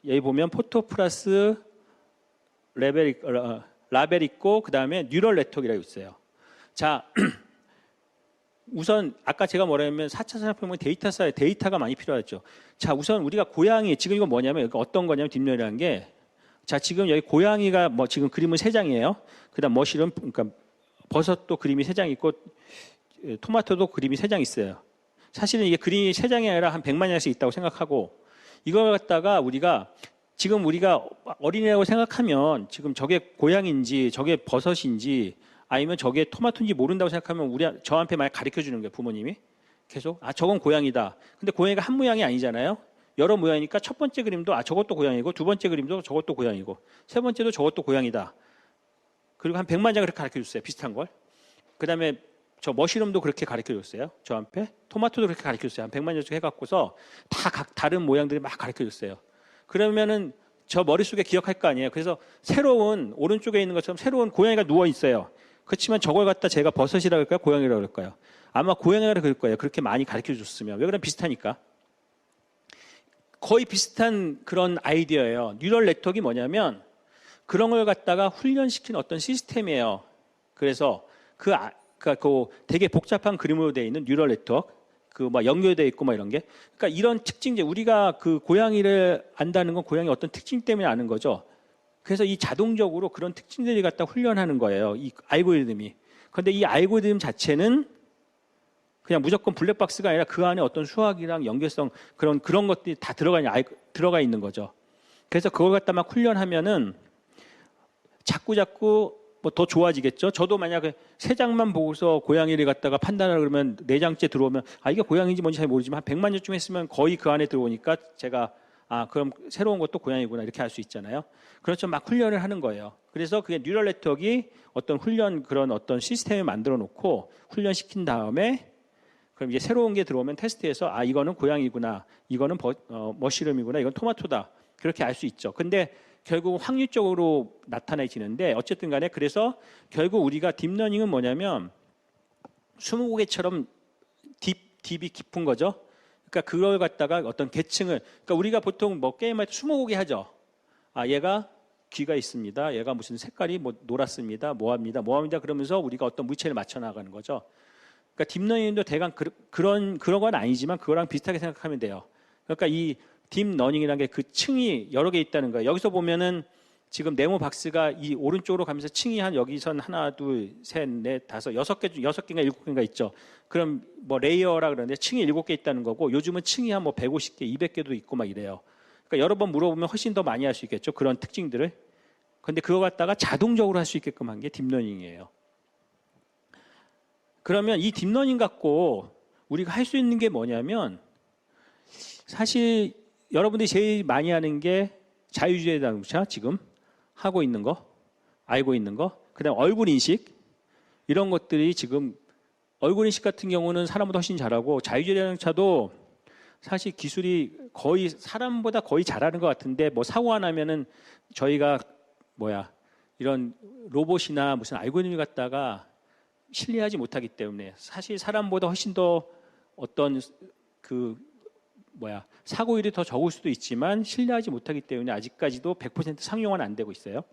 여기 보면 포토 플러스 라벨 있고 그 다음에 뉴럴 네트워크라고 있어요. 자. 우선 아까 제가 뭐라면 4차 산업혁명 데이터가 많이 필요하죠. 자, 우선 우리가 고양이 지금 이거 뭐냐면 어떤 거냐면 딥러닝이라는 게 자, 지금 여기 고양이가 뭐 지금 그림은 3장이에요. 그다음 머시룸, 그러니까 버섯도 그림이 3장 있고 토마토도 그림이 3장 있어요. 사실은 이게 그림이 3장이 아니라 한 100만 장씩 있다고 생각하고 이걸 갖다가 지금 우리가 어린이라고 생각하면 지금 저게 고양이인지 저게 버섯인지 아니면 저게 토마토인지 모른다고 생각하면 저한테 만약 가르쳐 주는 거예요, 부모님이. 계속 저건 고양이다. 근데 고양이가 한 모양이 아니잖아요. 여러 모양이니까 첫 번째 그림도 저것도 고양이고 두 번째 그림도 저것도 고양이고 세 번째도 저것도 고양이다. 그리고 한 100만 장 그렇게 가르쳐 줬어요. 비슷한 걸. 그다음에 저 머시룸도 그렇게 가르쳐 줬어요. 저한테. 토마토도 그렇게 가르쳐 줬어요. 한 100만 장씩 해갖고서 다 각 다른 모양들이 막 가르쳐 줬어요. 그러면은 저 머릿속에 기억할 거 아니에요. 그래서 새로운 오른쪽에 있는 것처럼 새로운 고양이가 누워 있어요. 그렇지만 저걸 갖다 제가 버섯이라고 할까요? 고양이라고 할까요? 아마 고양이라고 그럴 거예요. 그렇게 많이 가르쳐 줬으면. 왜 그러면 비슷하니까. 거의 비슷한 그런 아이디어예요. 뉴럴 네트워크가 뭐냐면 그런 걸 갖다가 훈련시킨 어떤 시스템이에요. 그래서 그러니까 그 되게 복잡한 그림으로 되어 있는 뉴럴 네트워크, 그 막 연결되어 있고 막 이런 게. 그러니까 이런 특징들 우리가 그 고양이를 안다는 건 고양이 어떤 특징 때문에 아는 거죠. 그래서 이 자동적으로 그런 특징들이 갖다 훈련하는 거예요. 이 알고리즘이. 그런데 이 알고리즘 자체는 그냥 무조건 블랙박스가 아니라 그 안에 어떤 수학이랑 연결성 그런 것들이 다 들어가 있는 거죠. 그래서 그걸 갖다 막 훈련하면은 자꾸 뭐 더 좋아지겠죠. 저도 만약에 3장만 보고서 고양이를 갖다가 판단하라 그러면 4장째 들어오면 이게 고양이인지 뭔지 잘 모르지만 한 100만 년쯤 했으면 거의 그 안에 들어오니까 제가 그럼 새로운 것도 고양이구나 이렇게 할 수 있잖아요. 그렇죠. 막 훈련을 하는 거예요. 그래서 그게 뉴럴 네트워크가 어떤 그런 어떤 시스템을 만들어 놓고 훈련시킨 다음에 그럼 이제 새로운 게 들어오면 테스트해서 이거는 고양이구나, 이거는 머시룸이구나, 이건 토마토다 그렇게 알 수 있죠. 근데 결국 확률적으로 나타내지는데 어쨌든 간에 그래서 결국 우리가 딥러닝은 뭐냐면 스무고개처럼 딥이 깊은 거죠. 그러니까 그걸 갖다가 어떤 계층을 그러니까 우리가 보통 뭐 게임할 때 스무고개 하죠. 얘가 귀가 있습니다. 얘가 무슨 색깔이 뭐 노랗습니다. 뭐합니다. 그러면서 우리가 어떤 물체를 맞춰 나가는 거죠. 그러니까 딥러닝도 대강 그런 건 아니지만 그거랑 비슷하게 생각하면 돼요. 그러니까 이 딥러닝이라는 게 그 층이 여러 개 있다는 거예요. 여기서 보면은 지금 네모 박스가 이 오른쪽으로 가면서 층이 여기선 하나, 둘, 셋, 넷, 다섯, 6개인가 7개인가 있죠. 그럼 뭐 레이어라 그러는데 층이 7개 있다는 거고 요즘은 층이 한 뭐 150개, 200개도 있고 막 이래요. 그러니까 여러 번 물어보면 훨씬 더 많이 할 수 있겠죠. 그런 특징들을. 그런데 그거 갖다가 자동적으로 할 수 있게끔 한 게 딥러닝이에요. 그러면 이 딥러닝 갖고 우리가 할 수 있는 게 뭐냐면 사실 여러분들이 제일 많이 하는 게 자유주의 자동차 지금 하고 있는 거, 알고 있는 거, 그다음 얼굴 인식 이런 것들이 지금 얼굴 인식 같은 경우는 사람보다 훨씬 잘하고 자유주의 자동차도 사실 기술이 거의 사람보다 거의 잘하는 것 같은데 뭐 사고가 나면은 저희가 이런 로봇이나 무슨 알고리즘을 갖다가 신뢰하지 못하기 때문에 사실 사람보다 훨씬 더 어떤 사고율이 더 적을 수도 있지만 신뢰하지 못하기 때문에 아직까지도 100% 상용화는 안 되고 있어요.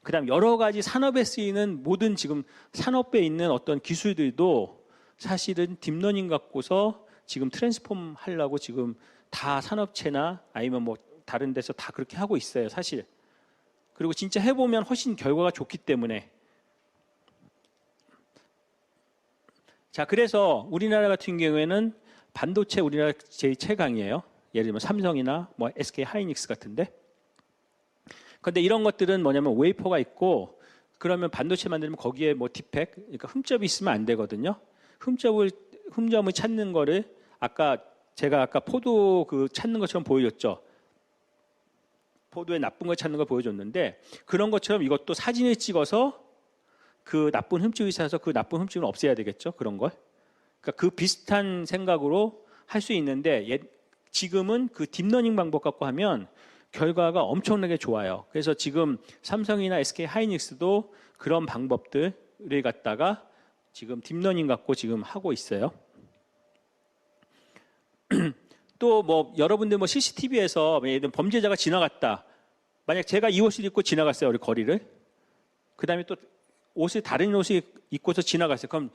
그다음 여러 가지 산업에 쓰이는 모든 지금 산업에 있는 어떤 기술들도 사실은 딥러닝 갖고서 지금 트랜스폼 하려고 지금 다 산업체나 아니면 뭐 다른 데서 다 그렇게 하고 있어요, 사실. 그리고 진짜 해보면 훨씬 결과가 좋기 때문에. 자, 그래서 우리나라 같은 경우에는 반도체 우리나라 제일 최강이에요. 예를 들면 삼성이나 뭐 SK 하이닉스 같은데. 그런데 이런 것들은 뭐냐면 웨이퍼가 있고 그러면 반도체 만들면 거기에 뭐 디펙, 그러니까 흠집이 있으면 안 되거든요. 흠점을 찾는 거를 제가 아까 포도 찾는 것처럼 보여줬죠. 포도의 나쁜 걸 찾는 걸 보여줬는데 그런 것처럼 이것도 사진을 찍어서 그 나쁜 흠집이 있어서 그 나쁜 흠집은 없애야 되겠죠. 그런 걸. 그러니까 그 비슷한 생각으로 할 수 있는데 지금은 그 딥러닝 방법 갖고 하면 결과가 엄청나게 좋아요. 그래서 지금 삼성이나 SK 하이닉스도 그런 방법들을 갖다가 지금 딥러닝 갖고 지금 하고 있어요. 또 뭐 여러분들 뭐 CCTV에서 예를 들면 범죄자가 지나갔다. 만약 제가 이 옷을 입고 지나갔어요. 우리 거리를. 그다음에 또 다른 옷을 입고서 지나갔어요. 그럼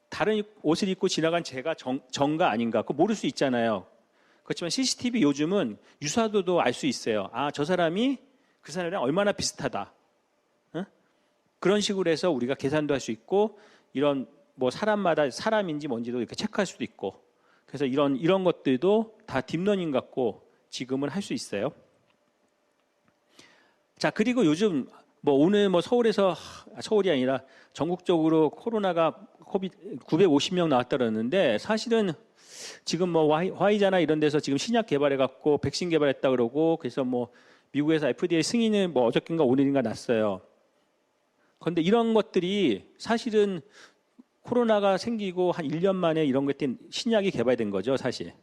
다른 옷을 입고 지나간 제가 정가 아닌가? 그거 모를 수 있잖아요. 그렇지만 CCTV 요즘은 유사도도 알 수 있어요. 아, 저 사람이 그 사람이랑 얼마나 비슷하다. 어? 그런 식으로 해서 우리가 계산도 할 수 있고 이런 뭐 사람마다 사람인지 뭔지도 이렇게 체크할 수도 있고 그래서 이런 것들도 다 딥러닝 갖고 지금은 할 수 있어요. 자, 그리고 요즘 뭐 오늘 뭐 서울이 아니라 전국적으로 코로나가 950명 나왔다 그러는데 사실은 지금 뭐 화이자나 이런 데서 지금 신약 개발해 갖고 백신 개발했다 그러고 그래서 뭐 미국에서 FDA 승인을 뭐 어저께인가 오늘인가 났어요. 그런데 이런 것들이 사실은 코로나가 생기고 한 1년 만에 이런 것들 신약이 개발된 거죠, 사실.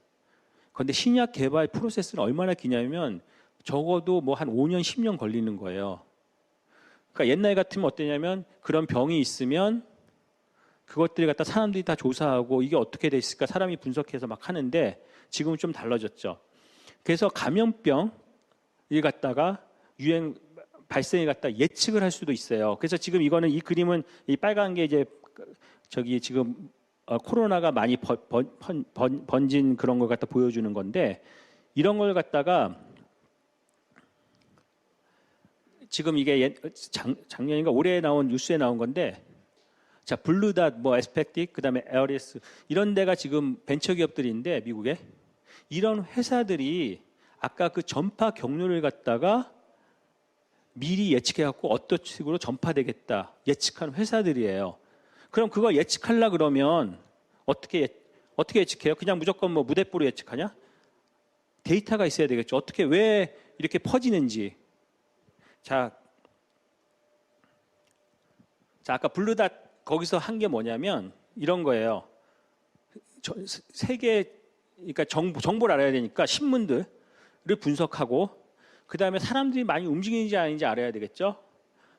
그런데 신약 개발 프로세스는 얼마나 기냐면 적어도 뭐 한 5년, 10년 걸리는 거예요. 그러니까 옛날 같으면 어떠냐면 그런 병이 있으면 그것들을 갖다 사람들이 다 조사하고 이게 어떻게 돼 있을까 사람이 분석해서 막 하는데 지금은 좀 달라졌죠. 그래서 감염병을 갖다가 유행 발생을 갖다 예측을 할 수도 있어요. 그래서 지금 이 그림은 이 빨간 게 이제 저기 지금 코로나가 많이 번진 그런 걸 갖다 보여주는 건데 이런 걸 갖다가 지금 이게 작년인가 올해 나온 뉴스에 나온 건데 자 블루닷 뭐 에스펙틱 그다음에 에어리스 이런 데가 지금 벤처 기업들인데 미국에 이런 회사들이 아까 그 전파 경로를 갖다가 미리 예측해 갖고 어떤 식으로 전파되겠다 예측한 회사들이에요. 그럼 그거 예측하려 그러면 어떻게 예측해요? 그냥 무조건 뭐 무대뽀로 예측하냐? 데이터가 있어야 되겠죠. 어떻게 왜 이렇게 퍼지는지. 자 아까 블루닷 거기서 한 게 뭐냐면 이런 거예요. 세계 그러니까 정보를 알아야 되니까 신문들을 분석하고 그 다음에 사람들이 많이 움직이는지 아닌지 알아야 되겠죠.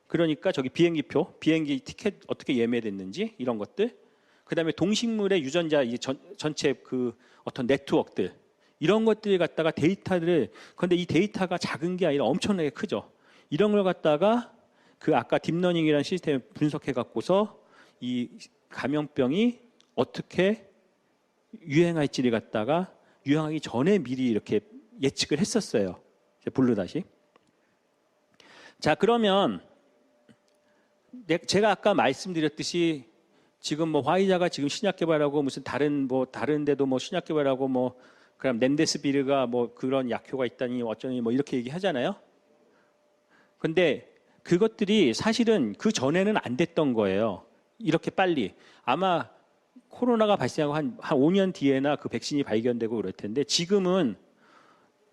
그러니까 저기 비행기표, 비행기 티켓 어떻게 예매됐는지 이런 것들. 그 다음에 동식물의 유전자 전체 그 어떤 네트워크들 이런 것들을 갖다가 데이터들을 그런데 이 데이터가 작은 게 아니라 엄청나게 크죠. 이런 걸 갖다가 그 아까 딥러닝이라는 시스템을 분석해 갖고서 이 감염병이 어떻게 유행할지를 갖다가 유행하기 전에 미리 이렇게 예측을 했었어요. 블루닷이. 자, 그러면 제가 아까 말씀드렸듯이 지금 뭐 화이자가 지금 신약 개발하고 무슨 다른 데도 뭐 신약 개발하고 뭐 그럼 렘데스비르가 뭐 그런 약효가 있다니 어쩌니 뭐 이렇게 얘기하잖아요. 근데 그것들이 사실은 그 전에는 안 됐던 거예요. 이렇게 빨리. 아마 코로나가 발생하고 한 5년 뒤에나 그 백신이 발견되고 그럴 텐데 지금은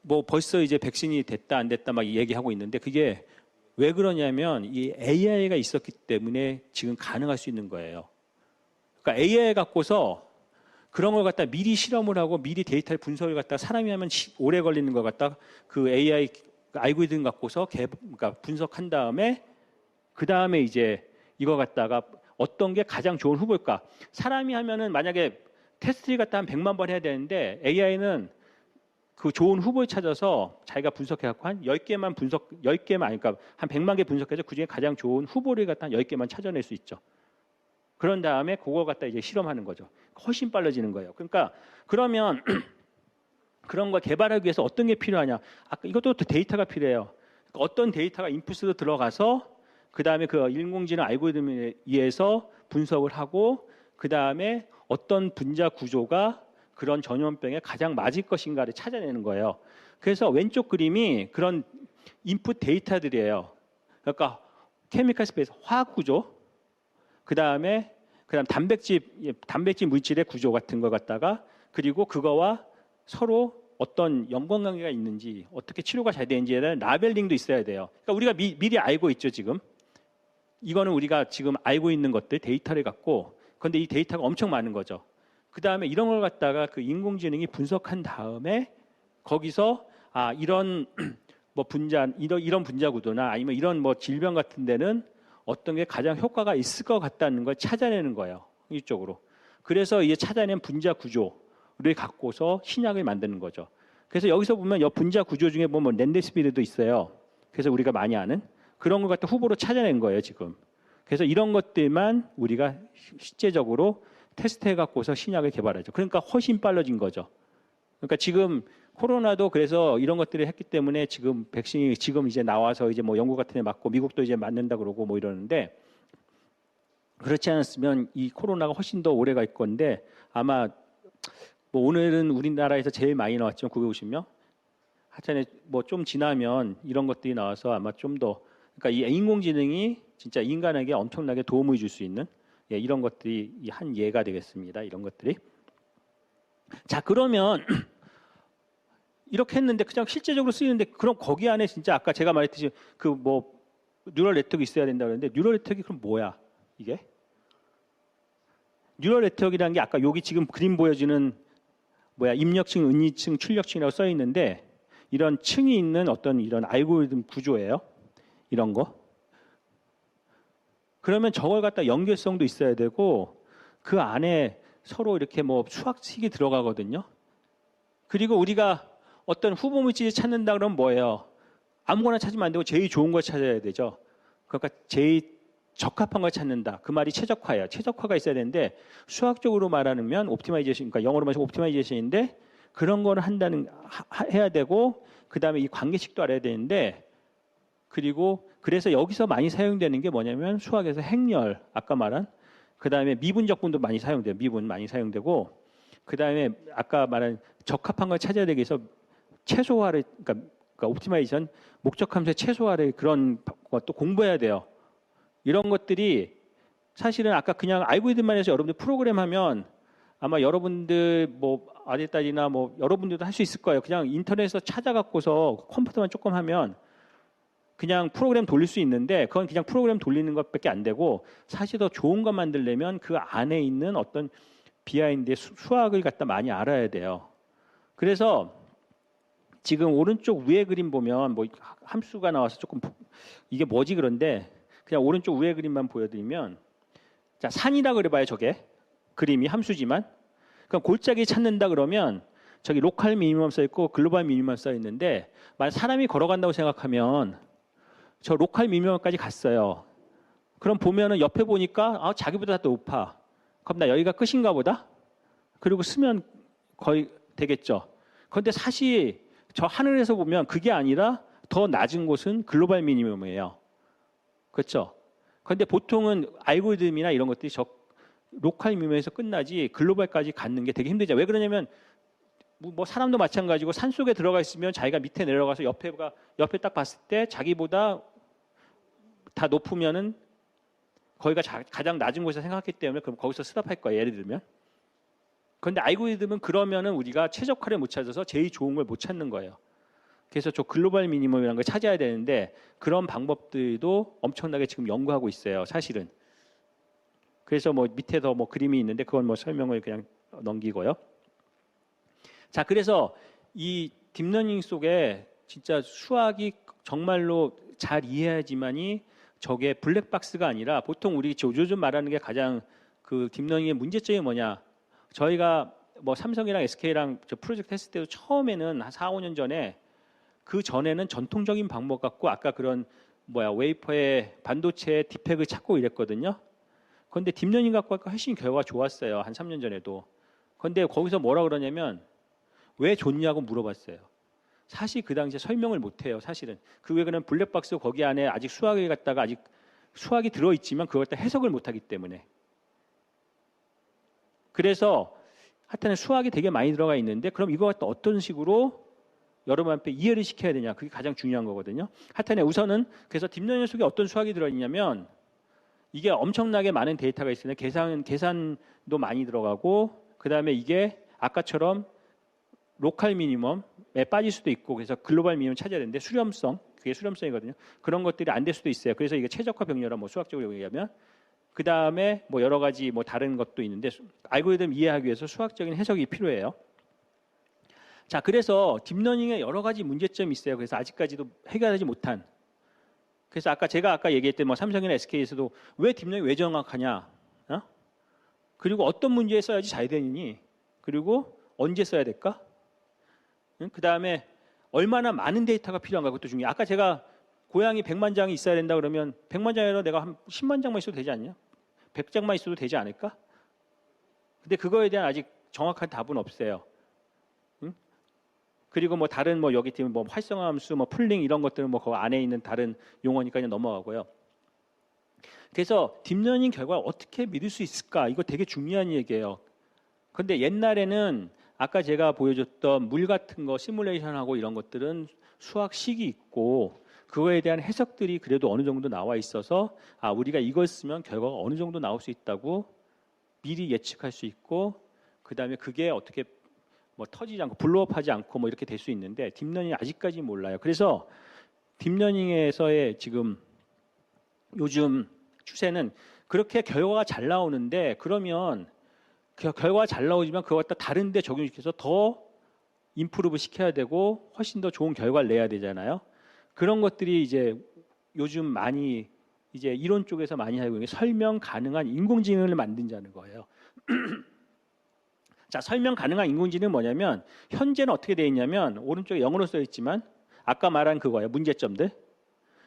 뭐 벌써 이제 백신이 됐다 안 됐다 막 얘기하고 있는데 그게 왜 그러냐면 이 AI가 있었기 때문에 지금 가능할 수 있는 거예요. 그러니까 AI 갖고서 그런 걸 갖다 미리 실험을 하고 미리 데이터를 분석을 갖다 사람이 하면 오래 걸리는 걸 갖다 그 AI 알고리즘 갖고서 그러니까 분석한 다음에 그 다음에 이제 이거 갖다가 어떤 게 가장 좋은 후보일까? 사람이 하면은 만약에 테스트를 갖다 한 100만 번 해야 되는데 AI는 그 좋은 후보를 찾아서 자기가 분석해 갖고 한 10개만 아니까 한 100만 개 분석해서 그중에 가장 좋은 후보를 갖다 한 10개만 찾아낼 수 있죠. 그런 다음에 그걸 갖다 이제 실험하는 거죠. 훨씬 빨라지는 거예요. 그러니까 그러면 그런 걸 개발하기 위해서 어떤 게 필요하냐? 아까 이것도 데이터가 필요해요. 그러니까 어떤 데이터가 인풋으로 들어가서 그 다음에 그 인공지능 알고리즘에 의해서 분석을 하고 그 다음에 어떤 분자 구조가 그런 전염병에 가장 맞을 것인가를 찾아내는 거예요. 그래서 왼쪽 그림이 그런 인풋 데이터들이에요. 그러니까 케미컬 스페이스 화학 구조, 그다음 단백질 물질의 구조 같은 거 갖다가 그리고 그거와 서로 어떤 연관관계가 있는지 어떻게 치료가 잘 되는지에 대한 라벨링도 있어야 돼요. 그러니까 우리가 미리 알고 있죠 지금. 이거는 우리가 지금 알고 있는 것들 데이터를 갖고 그런데 이 데이터가 엄청 많은 거죠. 그 다음에 이런 걸 갖다가 그 인공지능이 분석한 다음에 거기서 이런 뭐 이런 분자 구도나 아니면 이런 뭐 질병 같은 데는 어떤 게 가장 효과가 있을 것 같다는 걸 찾아내는 거예요. 이쪽으로. 그래서 이제 찾아낸 분자 구조를 갖고서 신약을 만드는 거죠. 그래서 여기서 보면 이 분자 구조 중에 보면 렌데스비르도 있어요. 그래서 우리가 많이 아는 그런 걸 갖다 후보로 찾아낸 거예요 지금. 그래서 이런 것들만 우리가 실제적으로 테스트해 갖고서 신약을 개발하죠. 그러니까 훨씬 빨라진 거죠. 그러니까 지금 코로나도 그래서 이런 것들을 했기 때문에 지금 백신이 지금 이제 나와서 이제 뭐 영국 같은 데 맞고 미국도 이제 맞는다 그러고 뭐 이러는데 그렇지 않았으면 이 코로나가 훨씬 더 오래 갈 건데 아마 뭐 오늘은 우리나라에서 제일 많이 나왔지만 950명 하여튼 뭐 좀 지나면 이런 것들이 나와서 아마 좀 더 그러니까 이 인공지능이 진짜 인간에게 엄청나게 도움을 줄 수 있는 예, 이런 것들이 이 한 예가 되겠습니다. 이런 것들이. 자, 그러면 이렇게 했는데 그냥 실제적으로 쓰이는데 그럼 거기 안에 진짜 아까 제가 말했듯이 그 뭐 뉴럴 네트워크 있어야 된다 그랬는데 뉴럴 네트워크 그럼 뭐야? 이게? 뉴럴 네트워크라는 게 아까 여기 지금 그림 보여지는 뭐야? 입력층, 은이층, 출력층이라고 써 있는데 이런 층이 있는 어떤 이런 알고리즘 구조예요. 이런 거. 그러면 저걸 갖다 연결성도 있어야 되고 그 안에 서로 이렇게 뭐 수학식이 들어가거든요. 그리고 우리가 어떤 후보 물질을 찾는다 그러면 뭐예요? 아무거나 찾으면 안 되고 제일 좋은 걸 찾아야 되죠. 그러니까 제일 적합한 걸 찾는다. 그 말이 최적화예요. 최적화가 있어야 되는데 수학적으로 말하면 옵티마이제이션, 그러니까 영어로 말해서 옵티마이제이션인데 그런 거를 해야 되고 그 다음에 이 관계식도 알아야 되는데 그리고 그래서 여기서 많이 사용되는 게 뭐냐면 수학에서 행렬, 아까 말한 그 다음에 미분적분도 많이 사용돼요. 미분 많이 사용되고 그 다음에 아까 말한 적합한 걸 찾아야 되기 위해서 최소화를 그러니까 옵티마이제이션 목적함수의 최소화를 그런 것도 공부해야 돼요. 이런 것들이 사실은 아까 그냥 알고리즘만 해서 여러분들 프로그램 하면 아마 여러분들 뭐 아들딸이나 뭐 여러분들도 할 수 있을 거예요. 그냥 인터넷에서 찾아갖고서 컴퓨터만 조금 하면 그냥 프로그램 돌릴 수 있는데 그건 그냥 프로그램 돌리는 것밖에 안 되고 사실 더 좋은 거 만들려면 그 안에 있는 어떤 비하인드의 수학을 갖다 많이 알아야 돼요. 그래서 지금 오른쪽 위에 그림 보면 뭐 함수가 나와서 조금 이게 뭐지 그런데 그냥 오른쪽 위에 그림만 보여드리면 자 산이라 그래봐요. 저게 그림이 함수지만 그럼 골짜기 찾는다 그러면 저기 로컬 미니멈 써 있고 글로벌 미니멈 써 있는데 만약 사람이 걸어간다고 생각하면 저 로컬 미니멈까지 갔어요. 그럼 보면은 옆에 보니까 아 자기보다 더 높아. 그럼 나 여기가 끝인가 보다. 그리고 쓰면 거의 되겠죠. 그런데 사실 저 하늘에서 보면 그게 아니라 더 낮은 곳은 글로벌 미니멈이에요. 그렇죠? 그런데 보통은 알고리즘이나 이런 것들이 저 로컬 미니멈에서 끝나지 글로벌까지 갖는 게 되게 힘들죠. 왜 그러냐면 뭐 사람도 마찬가지고 산 속에 들어가 있으면 자기가 밑에 내려가서 옆에 딱 봤을 때 자기보다 다 높으면은 거기가 가장 낮은 곳에서 생각했기 때문에 그럼 거기서 스탑할 거예요. 예를 들면. 그런데 알고리즘은 그러면은 우리가 최적화를 못 찾아서 제일 좋은 걸 못 찾는 거예요. 그래서 저 글로벌 미니멈이라는 걸 찾아야 되는데 그런 방법들도 엄청나게 지금 연구하고 있어요. 사실은. 그래서 뭐 밑에도 뭐 그림이 있는데 그건 뭐 설명을 그냥 넘기고요. 자, 그래서 이 딥러닝 속에 진짜 수학이 정말로 잘 이해해야지만이 저게 블랙박스가 아니라 보통 우리 요즘 말하는 게 가장 그 딥러닝의 문제점이 뭐냐. 저희가 뭐 삼성이랑 SK랑 저 프로젝트 했을 때도 처음에는 한 4, 5년 전에 그 전에는 전통적인 방법 갖고 아까 그런 웨이퍼의 반도체 디펙을 찾고 이랬거든요. 그런데 딥러닝 갖고 훨씬 결과가 좋았어요. 한 3년 전에도. 그런데 거기서 뭐라 그러냐면 왜 좋냐고 물어봤어요. 사실 그 당시에 설명을 못해요. 사실은 그 왜 그런 블랙박스 거기 안에 아직 수학을 갖다가 아직 수학이 들어있지만 그걸 다 해석을 못하기 때문에. 그래서 하여튼 수학이 되게 많이 들어가 있는데 그럼 이거 갖다 어떤 식으로 여러분한테 이해를 시켜야 되냐. 그게 가장 중요한 거거든요. 하여튼 우선은 그래서 딥러닝 속에 어떤 수학이 들어있냐면 이게 엄청나게 많은 데이터가 있으니 계산도 많이 들어가고 그 다음에 이게 아까처럼 로컬 미니멈에 빠질 수도 있고 그래서 글로벌 미니멈 찾아야 되는데 수렴성 그게 수렴성이거든요. 그런 것들이 안 될 수도 있어요. 그래서 이게 최적화 병렬화 뭐 수학적으로 얘기하면 그 다음에 뭐 여러 가지 뭐 다른 것도 있는데 알고리즘 이해하기 위해서 수학적인 해석이 필요해요. 자, 그래서 딥러닝에 여러 가지 문제점이 있어요. 그래서 아직까지도 해결하지 못한. 그래서 제가 아까 얘기했던 뭐 삼성이나 SK에서도 왜 딥러닝이 왜 정확하냐? 그리고 어떤 문제에 써야지 잘 되느니? 그리고 언제 써야 될까? 그 다음에 얼마나 많은 데이터가 필요한가 그것도 중요해요. 아까 제가 고양이 100만 장이 있어야 된다 그러면 100만 장이라 내가 한 10만 장만 있어도 되지 않냐? 100장만 있어도 되지 않을까? 근데 그거에 대한 아직 정확한 답은 없어요. 그리고 뭐 다른 뭐 여기 팀 뭐 활성화함수, 뭐 풀링 이런 것들은 뭐 그 안에 있는 다른 용어니까 그냥 넘어가고요. 그래서 딥러닝 결과 어떻게 믿을 수 있을까? 이거 되게 중요한 얘기예요. 근데 옛날에는 아까 제가 보여줬던 물 같은 거 시뮬레이션하고 이런 것들은 수학식이 있고 그거에 대한 해석들이 그래도 어느 정도 나와 있어서 아 우리가 이걸 쓰면 결과가 어느 정도 나올 수 있다고 미리 예측할 수 있고 그다음에 그게 어떻게 뭐 터지지 않고 블로업하지 않고 뭐 이렇게 될 수 있는데 딥러닝 아직까지 몰라요. 그래서 딥러닝에서의 지금 요즘 추세는 그렇게 결과가 잘 나오는데 그러면 그 결과가 잘 나오지만 그걸 갖다 다른 데 적용시켜서 더 임프루브 시켜야 되고 훨씬 더 좋은 결과를 내야 되잖아요. 그런 것들이 이제 요즘 많이 이제 이론 쪽에서 많이 하고 있는 게 설명 가능한 인공지능을 만든다는 거예요. 자, 설명 가능한 인공지능은 뭐냐면 현재는 어떻게 되어 있냐면 오른쪽에 영어로 써 있지만 아까 말한 그거예요. 문제점들.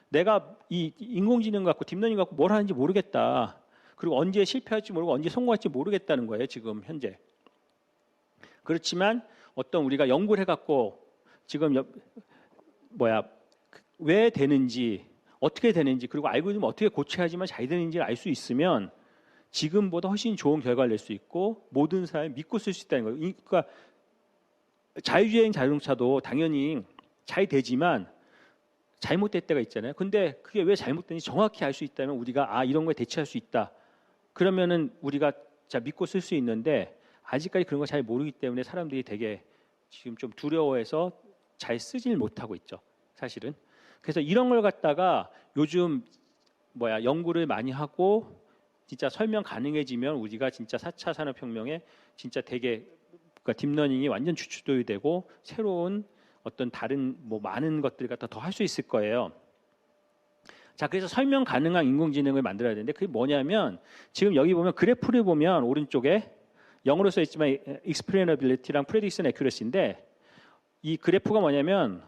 내가 이 인공지능 갖고 딥러닝 갖고 뭘 하는지 모르겠다. 그리고 언제 실패할지 모르고 언제 성공할지 모르겠다는 거예요. 지금 현재. 그렇지만 어떤 우리가 연구를 해갖고 지금 왜 되는지 어떻게 되는지 그리고 알고리즘 어떻게 고쳐야지만 잘 되는지를 알 수 있으면 지금보다 훨씬 좋은 결과를 낼 수 있고 모든 사람이 믿고 쓸 수 있다는 거예요. 그러니까 자율주행 자동차도 당연히 잘 되지만 잘못될 때가 있잖아요. 근데 그게 왜 잘못된지 정확히 알 수 있다면 우리가 아 이런 거에 대처할 수 있다. 그러면은 우리가 자 믿고 쓸 수 있는데 아직까지 그런 거 잘 모르기 때문에 사람들이 되게 지금 좀 두려워해서 잘 쓰질 못하고 있죠. 사실은. 그래서 이런 걸 갖다가 요즘 연구를 많이 하고 진짜 설명 가능해지면 우리가 진짜 4차 산업혁명에 진짜 되게 그러니까 딥러닝이 완전 주도이 되고 새로운 어떤 다른 뭐 많은 것들 갖다 더 할 수 있을 거예요. 자, 그래서 설명 가능한 인공지능을 만들어야 되는데 그게 뭐냐면 지금 여기 보면 그래프를 보면 오른쪽에 영어로 써 있지만 explainability랑 prediction accuracy인데 이 그래프가 뭐냐면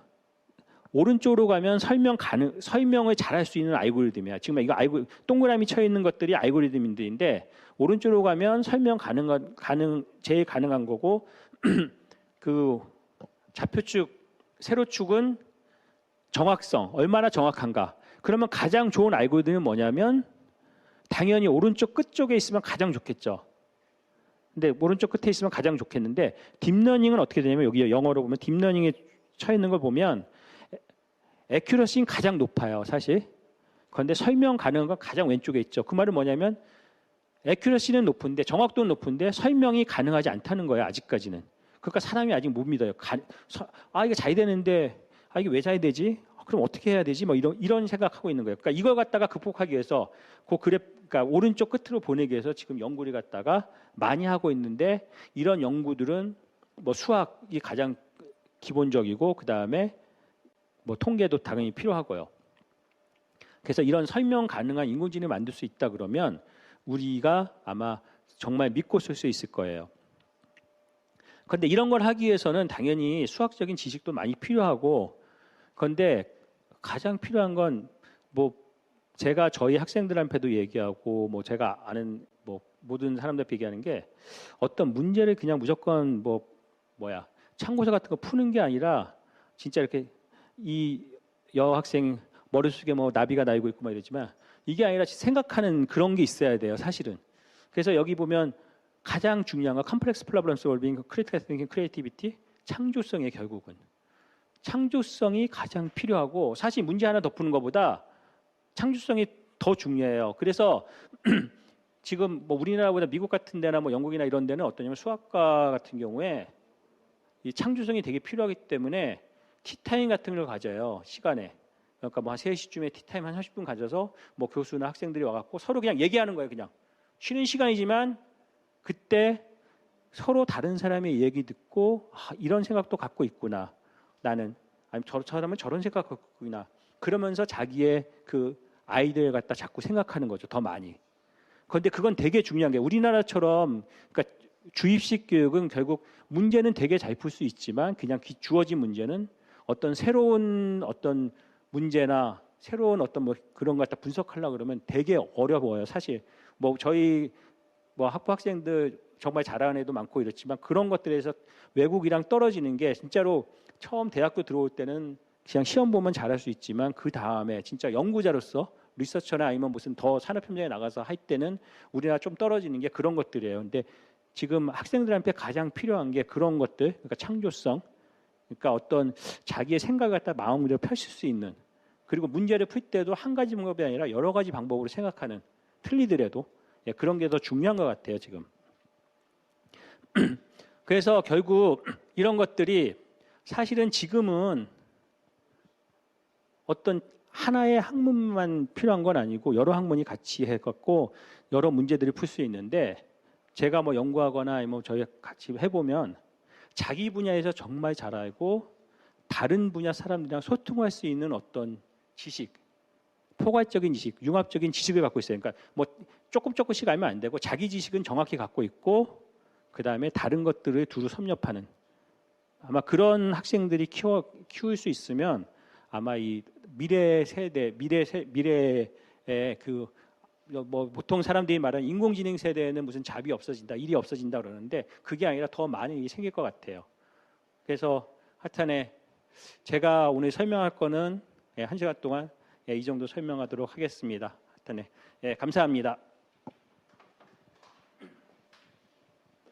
오른쪽으로 가면 설명을 잘할 수 있는 알고리즘이야. 지금 이거 동그라미 쳐 있는 것들이 알고리즘들인데 오른쪽으로 가면 설명 제일 가능한 거고 그 좌표축 세로축은 정확성 얼마나 정확한가. 그러면 가장 좋은 알고리즘은 뭐냐면 당연히 오른쪽 끝 쪽에 있으면 가장 좋겠죠. 근데 오른쪽 끝에 있으면 가장 좋겠는데 딥러닝은 어떻게 되냐면 여기 영어로 보면 딥러닝에 쳐 있는 걸 보면 애큐러시는 가장 높아요, 사실. 그런데 설명 가능한 건 가장 왼쪽에 있죠. 그 말은 뭐냐면 애큐러시는 높은데 정확도는 높은데 설명이 가능하지 않다는 거예요, 아직까지는. 그러니까 사람이 아직 못 믿어요. 이게 잘 되는데 이게 왜 잘 되지? 그럼 어떻게 해야 되지? 뭐 이런 생각하고 있는 거예요. 그러니까 이걸 갖다가 극복하기 위해서 그러니까 오른쪽 끝으로 보내기 위해서 지금 연구를 갖다가 많이 하고 있는데 이런 연구들은 뭐 수학이 가장 기본적이고 그 다음에 뭐 통계도 당연히 필요하고요. 그래서 이런 설명 가능한 인공지능을 만들 수 있다 그러면 우리가 아마 정말 믿고 쓸 수 있을 거예요. 그런데 이런 걸 하기 위해서는 당연히 수학적인 지식도 많이 필요하고 그런데 가장 필요한 건 뭐 제가 저희 학생들한테도 얘기하고 뭐 제가 아는 뭐 모든 사람들한테 얘기하는 게 어떤 문제를 그냥 무조건 참고서 같은 거 푸는 게 아니라 진짜 이렇게 이 여학생 머릿속에 뭐 나비가 날고 있고 막 이러지만 이게 아니라 생각하는 그런 게 있어야 돼요, 사실은. 그래서 여기 보면 가장 중요한 건 컴플렉스 프로블럼 솔빙, 크리티컬 띵킹, 크리에이티비티, 창조성의 결국은. 창조성이 가장 필요하고 사실 문제 하나 더 푸는 것보다 창조성이 더 중요해요. 그래서 지금 뭐 우리나라보다 미국 같은 데나 뭐 영국이나 이런 데는 어떠냐면 수학과 같은 경우에 이 창조성이 되게 필요하기 때문에 티타임 같은 걸 가져요. 시간에. 그러니까 뭐 한 3시쯤에 티타임 한 30분 가져서 뭐 교수나 학생들이 와갖고 서로 그냥 얘기하는 거예요. 그냥 쉬는 시간이지만 그때 서로 다른 사람의 얘기 듣고 이런 생각도 갖고 있구나. 나는 아니면 저 사람은 저런 생각 갖고 있구나. 그러면서 자기의 그 아이디어를 갖다 자꾸 생각하는 거죠. 더 많이. 그런데 그건 되게 중요한 게 우리나라처럼 그러니까 주입식 교육은 결국 문제는 되게 잘 풀 수 있지만 그냥 주어진 문제는 어떤 새로운 어떤 문제나 새로운 어떤 뭐 그런 걸 갖다 분석하려고 그러면 되게 어려워요. 사실 뭐 저희 뭐 학부 학생들 정말 잘하는 애도 많고 이렇지만 그런 것들에서 외국이랑 떨어지는 게 진짜로 처음 대학교 들어올 때는 그냥 시험 보면 잘할 수 있지만 그 다음에 진짜 연구자로서 리서처나 아니면 무슨 더 산업 현장에 나가서 할 때는 우리나라 좀 떨어지는 게 그런 것들이에요. 근데 지금 학생들한테 가장 필요한 게 그런 것들, 그러니까 창조성, 그러니까 어떤 자기의 생각을 갖다 마음 그대로 펼칠 수 있는, 그리고 문제를 풀 때도 한 가지 방법이 아니라 여러 가지 방법으로 생각하는, 틀리더라도 그런 게 더 중요한 것 같아요 지금. 그래서 결국 이런 것들이 사실은 지금은 어떤 하나의 학문만 필요한 건 아니고 여러 학문이 같이 해갖고 여러 문제들을 풀 수 있는데, 제가 뭐 연구하거나 뭐 저희 같이 해보면 자기 분야에서 정말 잘 알고 다른 분야 사람들이랑 소통할 수 있는 어떤 지식, 포괄적인 지식, 융합적인 지식을 갖고 있어요. 그러니까 뭐 조금씩 알면 안 되고 자기 지식은 정확히 갖고 있고 그 다음에 다른 것들을 두루 섭렵하는, 아마 그런 학생들이 키울 수 있으면 아마 이 미래 세대, 미래의 그 뭐 보통 사람들이 말하는 인공지능 세대에는 무슨 잡이 없어진다, 일이 없어진다 그러는데 그게 아니라 더 많은 일이 생길 것 같아요. 그래서 하여튼에 제가 오늘 설명할 거는 1시간 동안 이 정도 설명하도록 하겠습니다. 하여튼에 감사합니다.